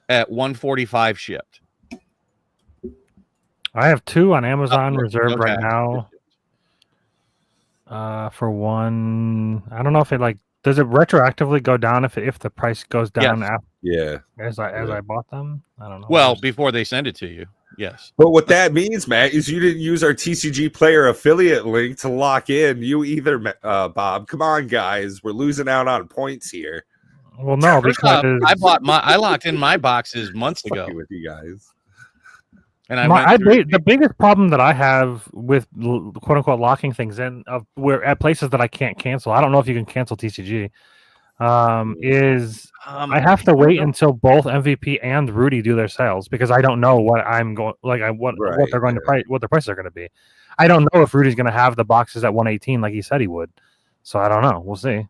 at $145 shipped. I have 2 on Amazon reserved right now. For one, I don't know if it does it retroactively go down if the price goes down as I bought them. I don't know. Well, before they send it to you, yes. But what that means, Matt, is you didn't use our TCG player affiliate link to lock in. You either, Bob. Come on, guys, we're losing out on points here. Well, no, because I locked in my boxes months ago with you guys. And the biggest problem that I have with quote unquote locking things in where at places that I can't cancel. I don't know if you can cancel TCG. I have to wait until both MVP and Rudy do their sales because I don't know what I'm going what they're going to price, what their prices are going to be. I don't know if Rudy's going to have the boxes at 118 like he said he would. So I don't know. We'll see.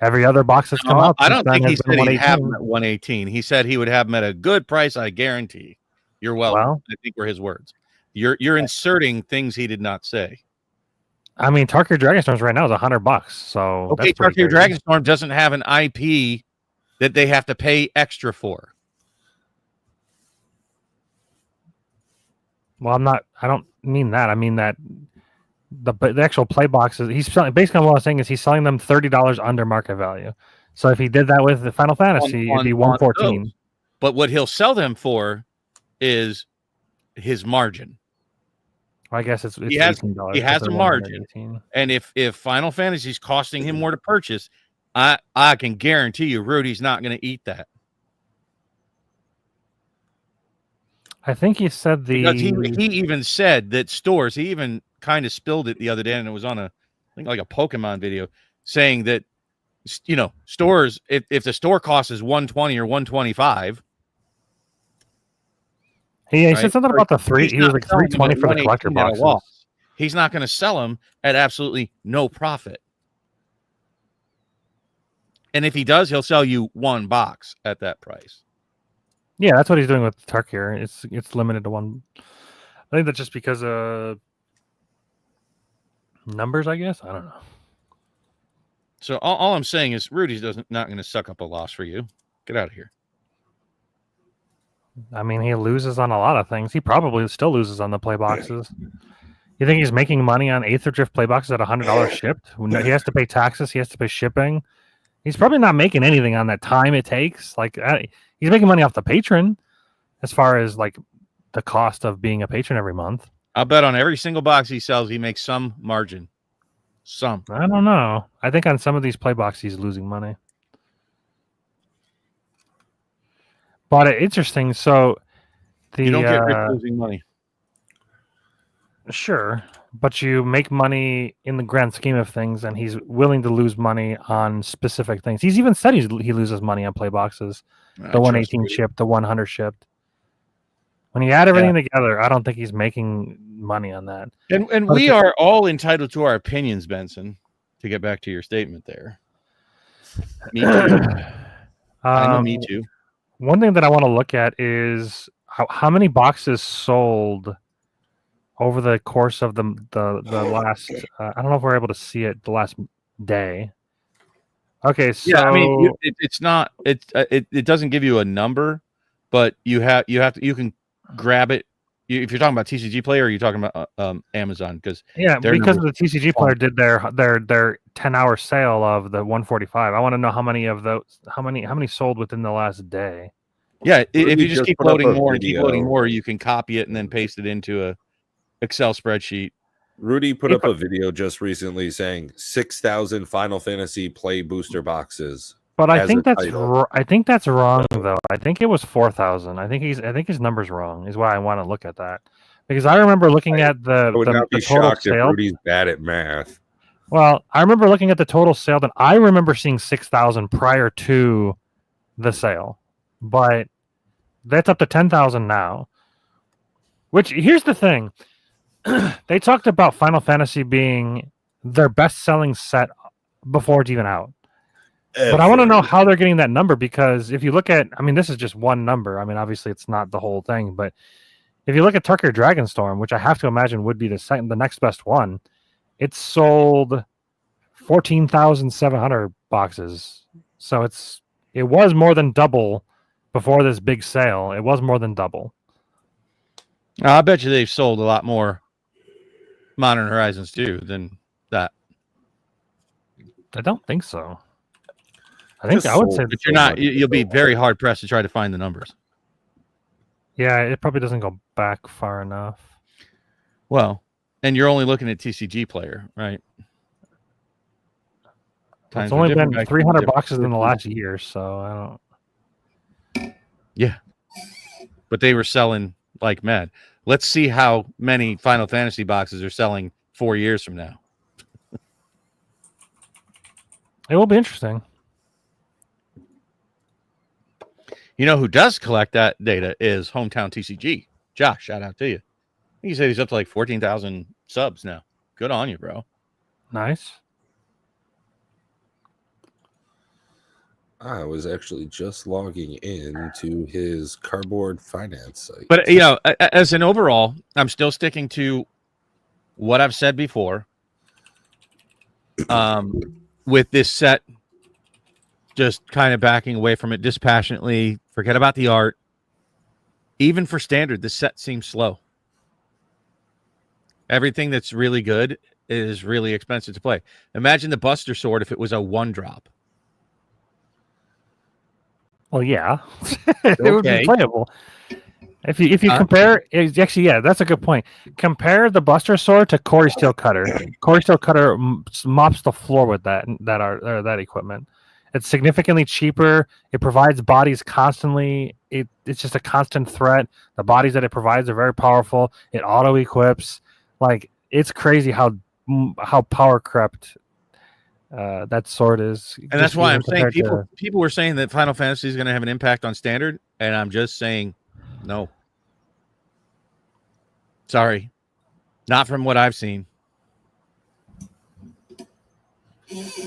Every other box that's come out. I don't think he said he'd have them at 118. He said he would have them at a good price. I guarantee. You're welcome. I think were his words. You're inserting things he did not say. I mean, Tarkir Dragonstorms right now is $100. So okay, Tarkir Dragonstorm doesn't have an IP that they have to pay extra for. Well, I don't mean that. I mean that the actual play boxes. He's selling. Basically, what I'm saying is he's selling them $30 under market value. So if he did that with the Final Fantasy, it'd be 114. But what he'll sell them for is his margin. Well, I guess it's he has a margin, and if Final Fantasy is costing him more to purchase, I can guarantee you Rudy's not going to eat that. I think he said he even said that stores. He even kind of spilled it the other day, and it was on I think like a Pokemon video saying that stores if the store cost is $120 or $125. He said something about the 3. He was like $320 for the collector boxes. He's not going to sell them at absolutely no profit. And if he does, he'll sell you 1 box at that price. Yeah, that's what he's doing with Tarkir. It's limited to 1. I think that's just because of numbers, I guess. I don't know. So all I'm saying is Rudy's not going to suck up a loss for you. Get out of here. I mean, he loses on a lot of things. He probably still loses on the play boxes. You think he's making money on Aether Drift play boxes at $100 shipped? He has to pay taxes. He has to pay shipping. He's probably not making anything on that time it takes. He's making money off the patron as far as the cost of being a patron every month. I'll bet on every single box he sells, he makes some margin. Some. I don't know. I think on some of these play boxes, he's losing money. But interesting. So you don't get rich losing money. Sure, but you make money in the grand scheme of things, and he's willing to lose money on specific things. He's even said he loses money on play boxes. The 118 shipped, the 100 shipped. When you add everything together, I don't think he's making money on that. And we are all entitled to our opinions, Benson. To get back to your statement there. Me too. I know me too. One thing that I want to look at is how many boxes sold over the course of the last. I don't know if we're able to see it the last day. Okay, so I mean, it's not. It doesn't give you a number, but you can grab it if you're talking about TCG Player, or are you talking about Amazon? Because because the TCG Player did their 10-hour sale of the 145. I want to know how many of those, how many sold within the last day. Yeah, if you just keep loading more and keep loading more, you can copy it and then paste it into a Excel spreadsheet. Rudy put up a video just recently saying 6,000 Final Fantasy Play booster boxes. But I think that's wrong though. I think it was 4,000. I think his number's wrong. Is why I want to look at that, because I remember looking at the total sale. Rudy's bad at math. Well, I remember looking at the total sale, and I remember seeing 6,000 prior to the sale, but that's up to 10,000 now. Which, here's the thing. They talked about Final Fantasy being their best-selling set before it's even out. But I want to know how they're getting that number, because if you look at, I mean, this is just one number. I mean, obviously it's not the whole thing, but if you look at Tucker Dragonstorm, which I have to imagine would be the next best one, it sold 14,700 boxes. So it was more than double before this big sale. It was more than double. I bet you they've sold a lot more Modern Horizons 2 than that. I don't think so. I would say, but you'll be very hard pressed to try to find the numbers. Yeah, it probably doesn't go back far enough. Well, and you're only looking at TCG Player, right? It's only been 300 boxes in the last year, so I don't. Yeah, but they were selling like mad. Let's see how many Final Fantasy boxes are selling 4 years from now. It will be interesting. You know who does collect that data is Hometown TCG. Josh, shout out to you. You said he's up to like 14,000 subs now. Good on you, bro. Nice. I was actually just logging in to his Cardboard Finance site. But, you know, as an overall, I'm still sticking to what I've said before. With this set, just kind of backing away from it dispassionately. Forget about the art. Even for standard, the set seems slow. Everything that's really good is really expensive to play. Imagine the Buster Sword if it was a 1-drop. Well, yeah, it would be playable. If you compare, actually, yeah, that's a good point. Compare the Buster Sword to Corey Steel Cutter. Corey Steel Cutter mops the floor with that equipment. It's significantly cheaper. It provides bodies constantly. It's just a constant threat. The bodies that it provides are very powerful. It auto equips. Like, it's crazy how power crept that sword is. And that's why I'm saying people were saying that Final Fantasy is going to have an impact on standard, and I'm just saying no. Sorry, not from what I've seen.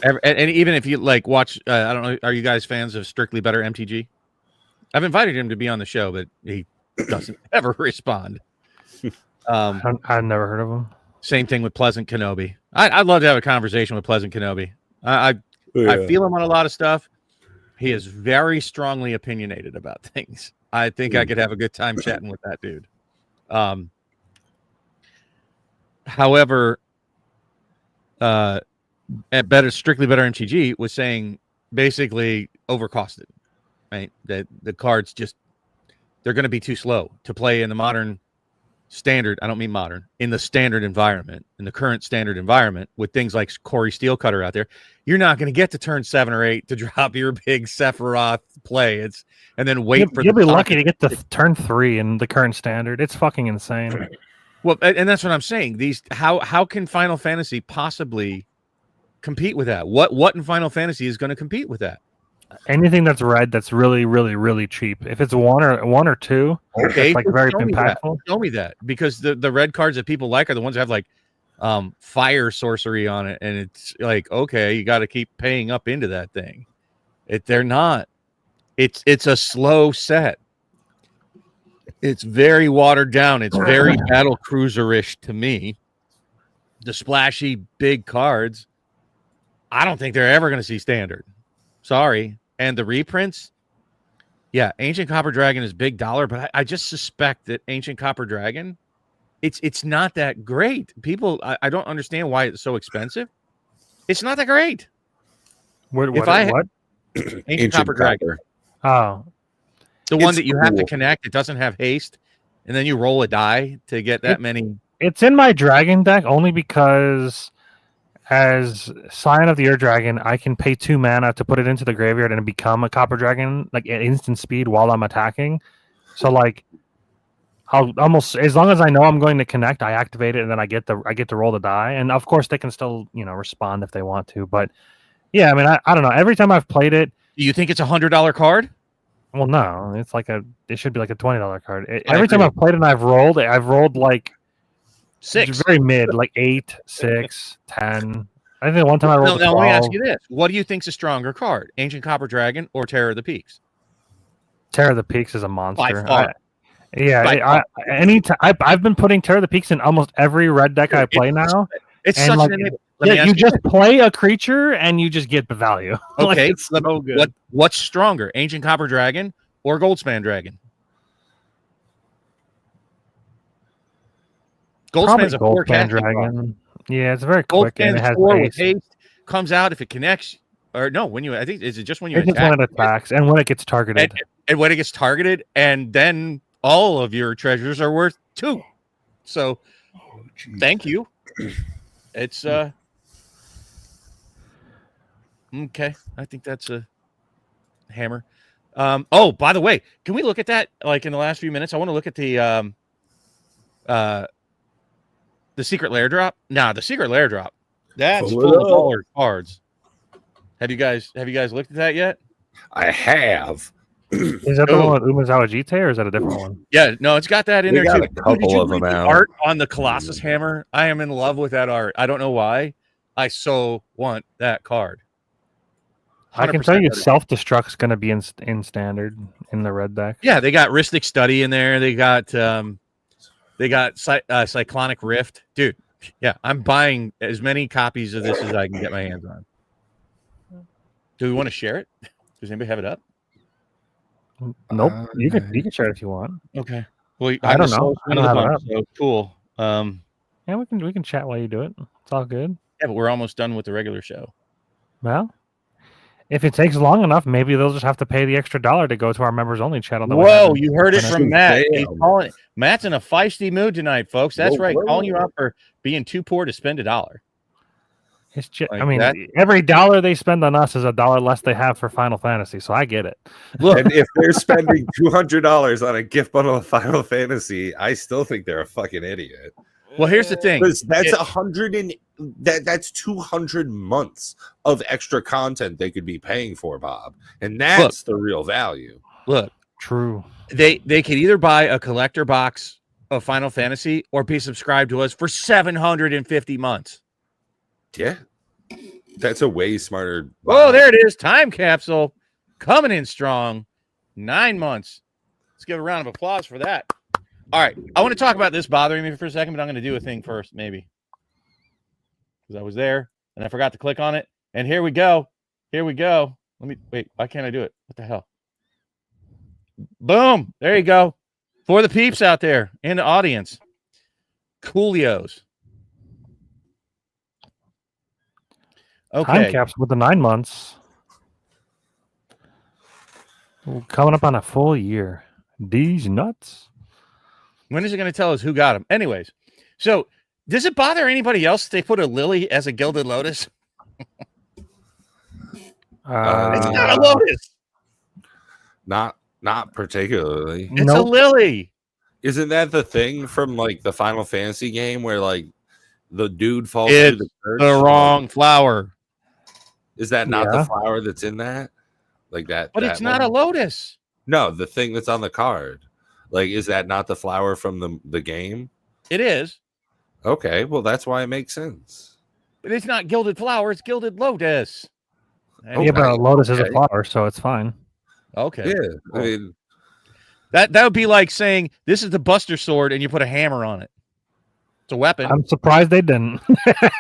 And even if you like watch, I don't know, are you guys fans of Strictly Better MTG? I've invited him to be on the show, but he doesn't ever respond. I've never heard of him. Same thing with Pleasant Kenobi. I'd love to have a conversation with Pleasant Kenobi. I feel him on a lot of stuff. He is very strongly opinionated about things. I think I could have a good time chatting with that dude. However, at Strictly Better MTG was saying basically overcosted, right? That the cards they're going to be too slow to play in the modern standard. I don't mean modern, in the standard environment, in the current standard environment with things like Corey Steel Cutter out there. You're not going to get to turn 7 or 8 to drop your big Sephiroth play. And then wait for you'll be lucky to get to turn 3 in the current standard. It's fucking insane. Well, and that's what I'm saying. How can Final Fantasy possibly compete with that? What in Final Fantasy is going to compete with that? Anything that's red that's really, really, really cheap. If it's one or two, okay, like very impactful. Show me that, because the red cards that people like are the ones that have like fire sorcery on it, and it's like, okay, you got to keep paying up into that thing. They're not. It's a slow set. It's very watered down. It's very battle cruiser-ish to me. The splashy big cards, I don't think they're ever going to see standard. Sorry. And the reprints, Yeah, Ancient Copper Dragon is big dollar, but I just suspect that Ancient Copper Dragon, it's not that great. People, I don't understand why it's so expensive. It's not that great. What? Ancient Copper Dragon. Oh, the one that you have to connect. It doesn't have haste, and then you roll a die to get that many. It's in my dragon deck only because as Scion of the Air Dragon, I can pay 2 mana to put it into the graveyard and become a Copper Dragon like at instant speed while I'm attacking. So like, I'll almost, as long as I know I'm going to connect, I activate it and then I get to roll the die. And of course they can still respond if they want to. But yeah, I mean I don't know. Every time I've played it, do you think it's $100 card? Well, no, it should be like a $20 card. Every time I've played it and I've rolled like 6, very mid, like 8, 6, 10. I think the one time I rolled. Now let me ask you this: what do you think's a stronger card, Ancient Copper Dragon or Terror of the Peaks? Terror of the Peaks is a monster. By far. I've been putting Terror of the Peaks in almost every red deck I play now. It's such an you just play a creature and you just get the value. Okay, it's so good. What's stronger, Ancient Copper Dragon or Goldspan Dragon? Goldspan's a 4 dragon. Yeah, it's very quick and it has 4 with haste. Comes out if it connects, or no? I think is it just when you attack? Just when it attacks and when it gets targeted. And when it gets targeted, and then all of your treasures are worth 2. So, thank you. It's okay. I think that's a hammer. Oh, by the way, can we look at that? Like in the last few minutes, I want to look at the secret lair drop. Nah, the secret lair drop. That's full of dollar cards. Have you guys looked at that yet? I have. Is that the one with Umezawa Jite, or is that a different one? Yeah, no, it's got that in there too. A couple of them out. Art on the Colossus Hammer. I am in love with that art. I don't know why. I so want that card. I can tell you, self-destruct's going to be in standard in the red deck. Yeah, they got Rhystic Study in there. They got Cyclonic Rift, dude. Yeah, I'm buying as many copies of this as I can get my hands on. Do we want to share it? Does anybody have it up? Nope. You can share it if you want. Okay. Well, I don't know. I don't have it up. So cool. Yeah, we can chat while you do it. It's all good. Yeah, but we're almost done with the regular show. Well, if it takes long enough, maybe they'll just have to pay the extra $1 to go to our members only channel. Whoa, you heard it from Matt. He's calling. Matt's in a feisty mood tonight, folks. That's right. Calling you out for being too poor to spend $1. It's just, like every $1 they spend on us is $1 less they have for Final Fantasy, so I get it. Look, and if they're spending $200 on a gift bundle of Final Fantasy, I still think they're a fucking idiot. Well, here's the thing. That's that's 200 months of extra content they could be paying for, Bob, and that's the real value. Look, true. They could either buy a collector box of Final Fantasy or be subscribed to us for 750 months. Yeah, that's a way smarter. Oh, there it is. Time capsule coming in strong. 9 months. Let's give a round of applause for that. All right. I want to talk about this bothering me for a second, but I'm going to do a thing first, maybe. Because I was there and I forgot to click on it. And here we go. Let me wait. Why can't I do it? What the hell? Boom. There you go. For the peeps out there in the audience. Coolios. Okay. Time caps with the 9 months. We're coming up on a full year. These nuts. When is it going to tell us who got them? Anyways, so does it bother anybody else if they put a lily as a Gilded Lotus? It's not a lotus. Not particularly. It's a lily. Isn't that the thing from like the Final Fantasy game where like the dude falls through the church? The wrong flower. Is that not the flower that's in that? Like that. But it's not a lotus. No, the thing that's on the card. Like, is that not the flower from the game? It is. Okay, well, that's why it makes sense. But it's not gilded flower, it's gilded lotus. Okay. Yeah, but a lotus is a flower, so it's fine. Okay. Yeah, I mean... That would be like saying, this is the Buster Sword, and you put a hammer on it. It's a weapon. I'm surprised they didn't.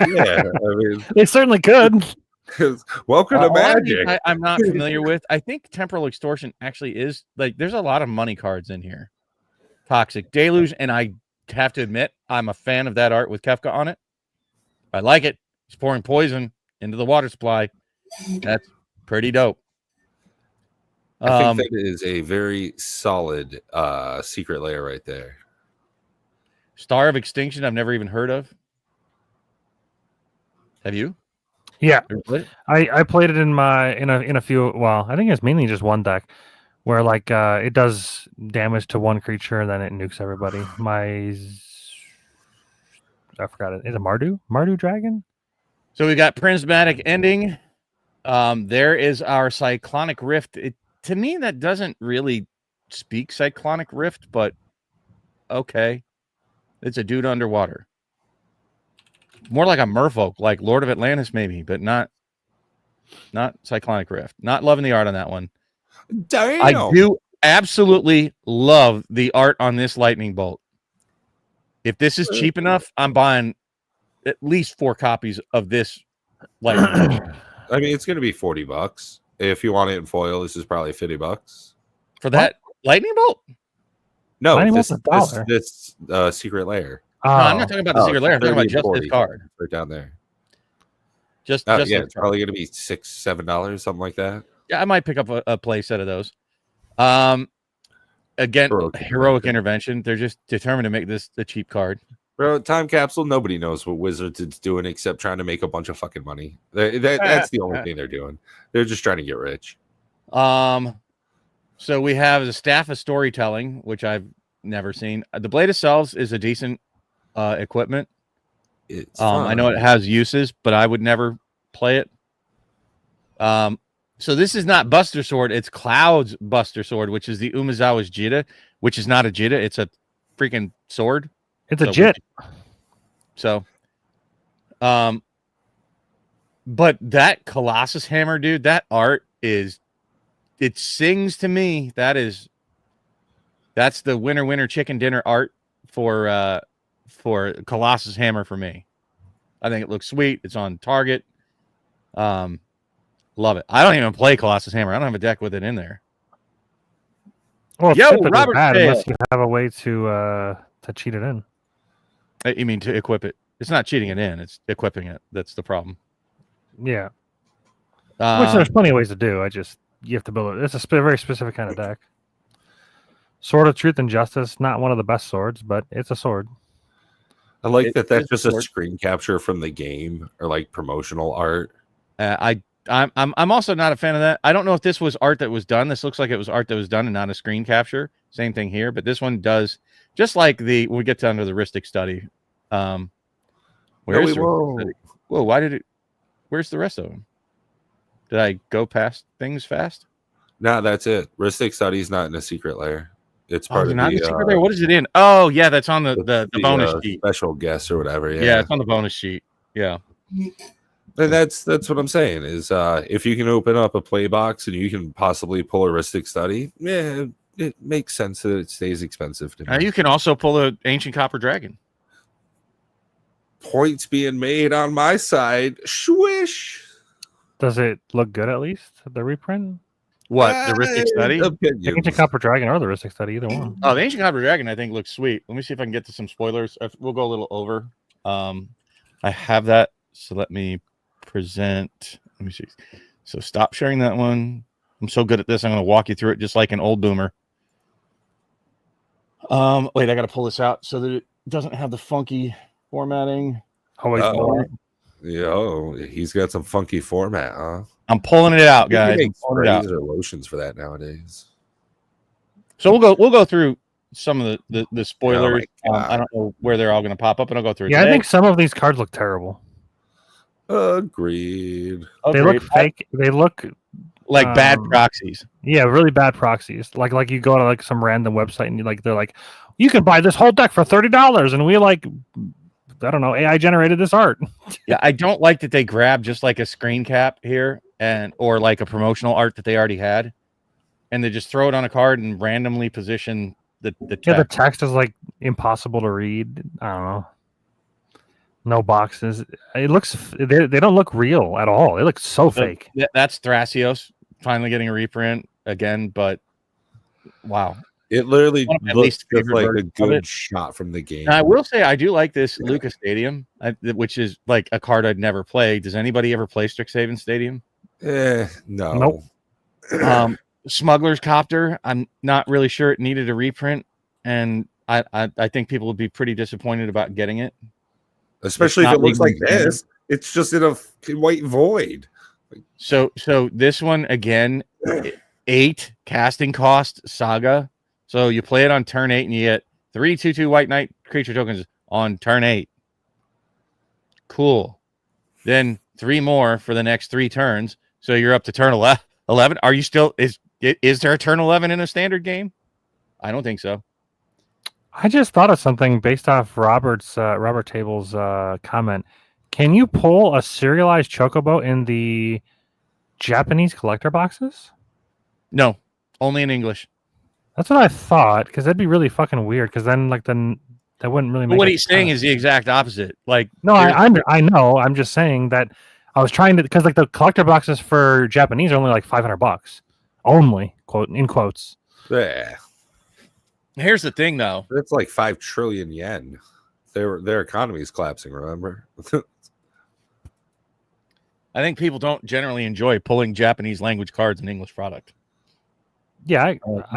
Yeah, I mean... They certainly could. Welcome to Magic. I'm not familiar with. I think Temporal Extortion actually is like. There's a lot of money cards in here. Toxic Deluge, and I have to admit, I'm a fan of that art with Kefka on it. I like it. He's pouring poison into the water supply. That's pretty dope. I think that is a very solid secret layer right there. Star of Extinction, I've never even heard of. Have you? Yeah, I played it in a few. Well, I think it's mainly just one deck, where like it does damage to one creature and then it nukes everybody. I forgot it. Is it Mardu Dragon? So we got Prismatic Ending. There is our Cyclonic Rift. To me, that doesn't really speak Cyclonic Rift, but okay, it's a dude underwater. More like a merfolk, like Lord of Atlantis, maybe, but not Cyclonic Rift. Not loving the art on that one. Damn. I do absolutely love the art on this lightning bolt. If this is cheap enough, I'm buying at least 4 copies of this lightning bolt. I mean, it's going to be $40 if you want it in foil. This is probably $50 for that lightning bolt. No, this secret layer. No, I'm not talking about the secret layer. I'm talking about just this card. Right down there. Just it's probably going to be $6-7, something like that. Yeah, I might pick up a play set of those. Again, heroic intervention. They're just determined to make this a cheap card. Bro, time capsule. Nobody knows what Wizards is doing except trying to make a bunch of fucking money. That's the only thing they're doing. They're just trying to get rich. So we have the Staff of Storytelling, which I've never seen. The Blade of Selves is a decent equipment. I know it has uses, but I would never play it. So this is not Buster Sword. It's Cloud's Buster Sword, which is the Umezawa's Jita, which is not a Jita. It's a freaking sword. It's a Jit. So, but that Colossus Hammer, dude, that art it sings to me. That's the winner chicken dinner art for Colossus Hammer for me. I think it looks sweet. It's on target. Love it. I don't even play Colossus Hammer. I don't have a deck with it in there. Well, yo, Robert, unless you have a way to cheat it in. You mean to equip it? It's not cheating it in. It's equipping it. That's the problem. Yeah. Which there's plenty of ways to do. You have to build it. It's a very specific kind of deck. Sword of Truth and Justice, not one of the best swords, but it's a sword. I like that's just a screen capture from the game or like promotional art. I'm also not a fan of that. I don't know if this was art that was done. This looks like it was art that was done and not a screen capture. Same thing here, but this one does just like we get to under the Ristic study. Where's the whoa? Why did it? Where's the rest of them? Did I go past things fast? No, that's it. Ristic study is not in a secret layer. It's part of the secret layer. What is it in? Oh yeah, that's on the bonus sheet. Special guest or whatever. Yeah, it's on the bonus sheet. Yeah. And that's what I'm saying is if you can open up a play box and you can possibly pull a Ristic study, yeah, it makes sense that it stays expensive to me. You can also pull an Ancient Copper Dragon. Points being made on my side. Swish. Does it look good at least? The reprint? What? The Ristic Study? The Ancient Copper Dragon or the Ristic Study, either one. Oh, the Ancient Copper Dragon I think looks sweet. Let me see if I can get to some spoilers. We'll go a little over. I have that, so let me present. Let me see. So stop sharing that one. I'm so good at this. I'm going to walk you through it just like an old boomer. Wait, I got to pull this out so that it doesn't have the funky formatting. Yo, he's got some funky format, huh? I'm pulling it out, guys. Sprays or lotions for that nowadays. So we'll go through some of the spoilers. I don't know where they're all going to pop up, and I'll go through. Yeah, I think some of these cards look terrible. Agreed. They look fake. They look like bad proxies. Yeah, really bad proxies. Like you go to like some random website and they're like, you can buy this whole deck for $30, and we I don't know, AI generated this art. Yeah, I don't like that they grab just like a screen cap here or like a promotional art that they already had, and they just throw it on a card and randomly position the text. Yeah, the text is like impossible to read. I don't know. No boxes. It looks. They don't look real at all. They look so fake. That's Thrasios finally getting a reprint again, but wow. It literally looks just like a good shot from the game. Now, I will say I do like this Lucas Stadium, which is like a card I'd never play. Does anybody ever play Strixhaven Stadium? No. Nope. Smuggler's Copter, I'm not really sure it needed a reprint, and I think people would be pretty disappointed about getting it. Especially if it looks like this. It's just in a white void. So this one, again, 8 casting cost Saga. So you play it on turn 8 and you get 3/2/2 White Knight creature tokens on turn 8. Cool. Then 3 more for the next 3 turns. So you're up to turn 11. Are you still is there a turn 11 in a standard game? I don't think so. I just thought of something based off Robert Table's comment. Can you pull a serialized chocobo in the Japanese collector boxes? No, only in English. That's what I thought, because that'd be really fucking weird. Because then that wouldn't really. But what he's saying is the exact opposite. Like, no, I know. I'm just saying that I was trying to, because like the collector boxes for Japanese are only like $500, only in quotes. Yeah. Here's the thing, though. It's like 5 trillion yen. Their economy is collapsing. Remember. I think people don't generally enjoy pulling Japanese language cards in English product. Yeah, I know.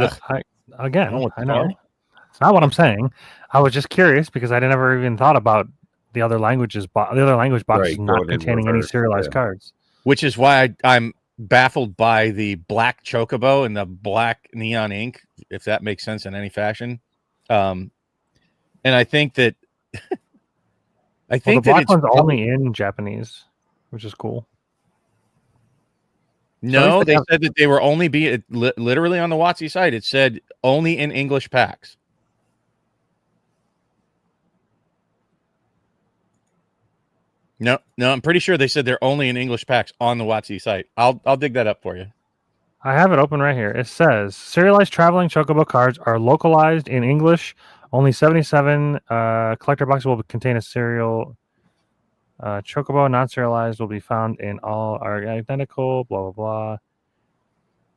It's not what I'm saying. I was just curious because I never even thought about the other languages, the other language boxes not containing any serialized cards. Which is why I'm baffled by the black chocobo and the black neon ink, if that makes sense in any fashion. And I think that the black one's only in Japanese, which is cool. No, they said that they were only literally on the WotC site. It said only in English packs. No, I'm pretty sure they said they're only in English packs on the WotC site. I'll dig that up for you. I have it open right here. It says serialized traveling chocobo cards are localized in English. Only 77 collector boxes will contain a serial chocobo. Non-serialized will be found in all are identical. Blah blah blah.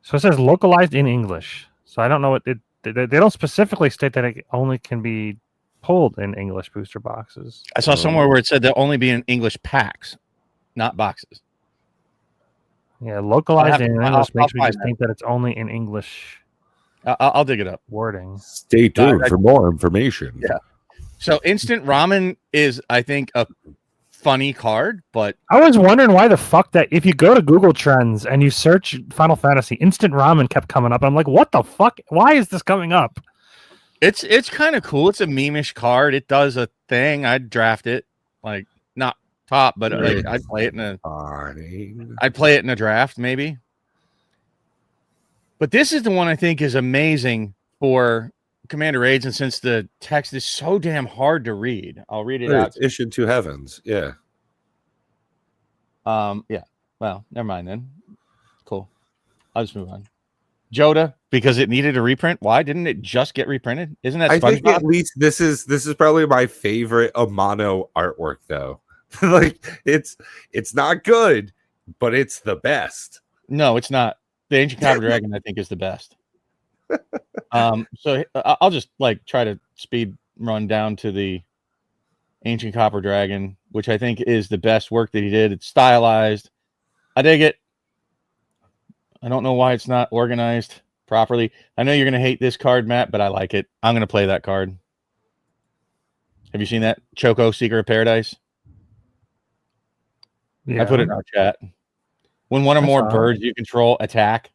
So it says localized in English. So I don't know what they don't specifically state that it only can be pulled in English booster boxes. I saw somewhere where it said they'll only be in English packs, not boxes. Yeah, localized in English makes me just think that it's only in English. I'll dig it up. Wording. Stay tuned for more information. Yeah. So Instant Ramen is, I think, a funny card, but I was wondering why the fuck that if you go to Google Trends and you search Final Fantasy, Instant Ramen kept coming up. I'm like, what the fuck? Why is this coming up? It's kind of cool. It's a meme-ish card. It does a thing. I'd draft it, like not top, but like I'd play it in a draft, maybe. But this is the one I think is amazing for Commander Raids, and since the text is so damn hard to read, I'll read it out. It's issued to heavens. Yeah. Yeah. Well, never mind then. Cool. I'll just move on. Joda, because it needed a reprint. Why didn't it just get reprinted? Isn't that? I think at least this is probably my favorite Amano artwork, though. Like it's not good, but it's the best. No, it's not. The Ancient Copper Dragon, I think, is the best. So I'll just like try to speed run down to the Ancient Copper Dragon, which I think is the best work that he did. It's stylized. I dig it. I don't know why it's not organized properly. I know you're going to hate this card, Matt, but I like it. I'm going to play that card. Have you seen that? Choco Seeker of Paradise? Yeah. I put it in our chat. When one or more birds you control attack,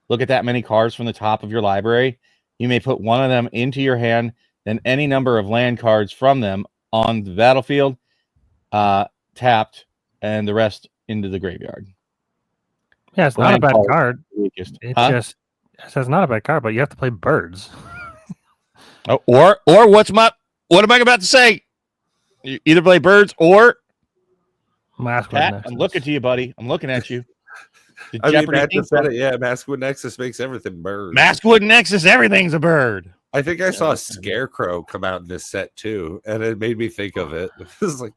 look at that many cards from the top of your library. You may put one of them into your hand, then any number of land cards from them on the battlefield, tapped, and the rest into the graveyard. Yeah, it's not a bad card. It's not a bad card, but you have to play birds. Or what am I about to say? You either play birds or Masquerade. I'm looking to you, buddy. I'm looking at you. I mean, Matt just said it. Yeah, Masquerade Nexus makes everything bird. Masquerade Nexus, everything's a bird. I think I saw a Scarecrow come out in this set too, and it made me think of it. It's like,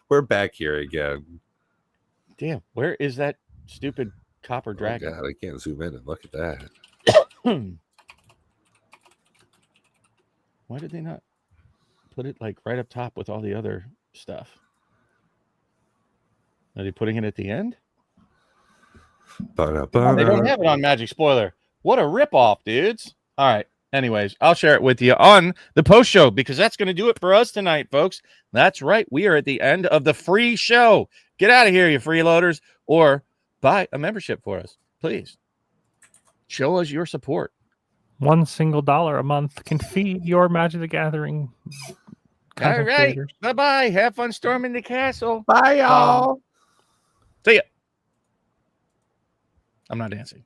we're back here again. Damn, where is that stupid copper dragon? God, I can't zoom in and look at that. Why did they not put it like right up top with all the other stuff? Are they putting it at the end? Ba-da-ba-da. They don't have it on Magic Spoiler. What a ripoff, dudes. All right. Anyways, I'll share it with you on the post show because that's going to do it for us tonight, folks. That's right. We are at the end of the free show. Get out of here, you freeloaders, or buy a membership for us, please. Show us your support. $1 single a month can feed your Magic the Gathering. All right. Bye-bye. Have fun storming the castle. Bye, y'all. See ya. I'm not dancing.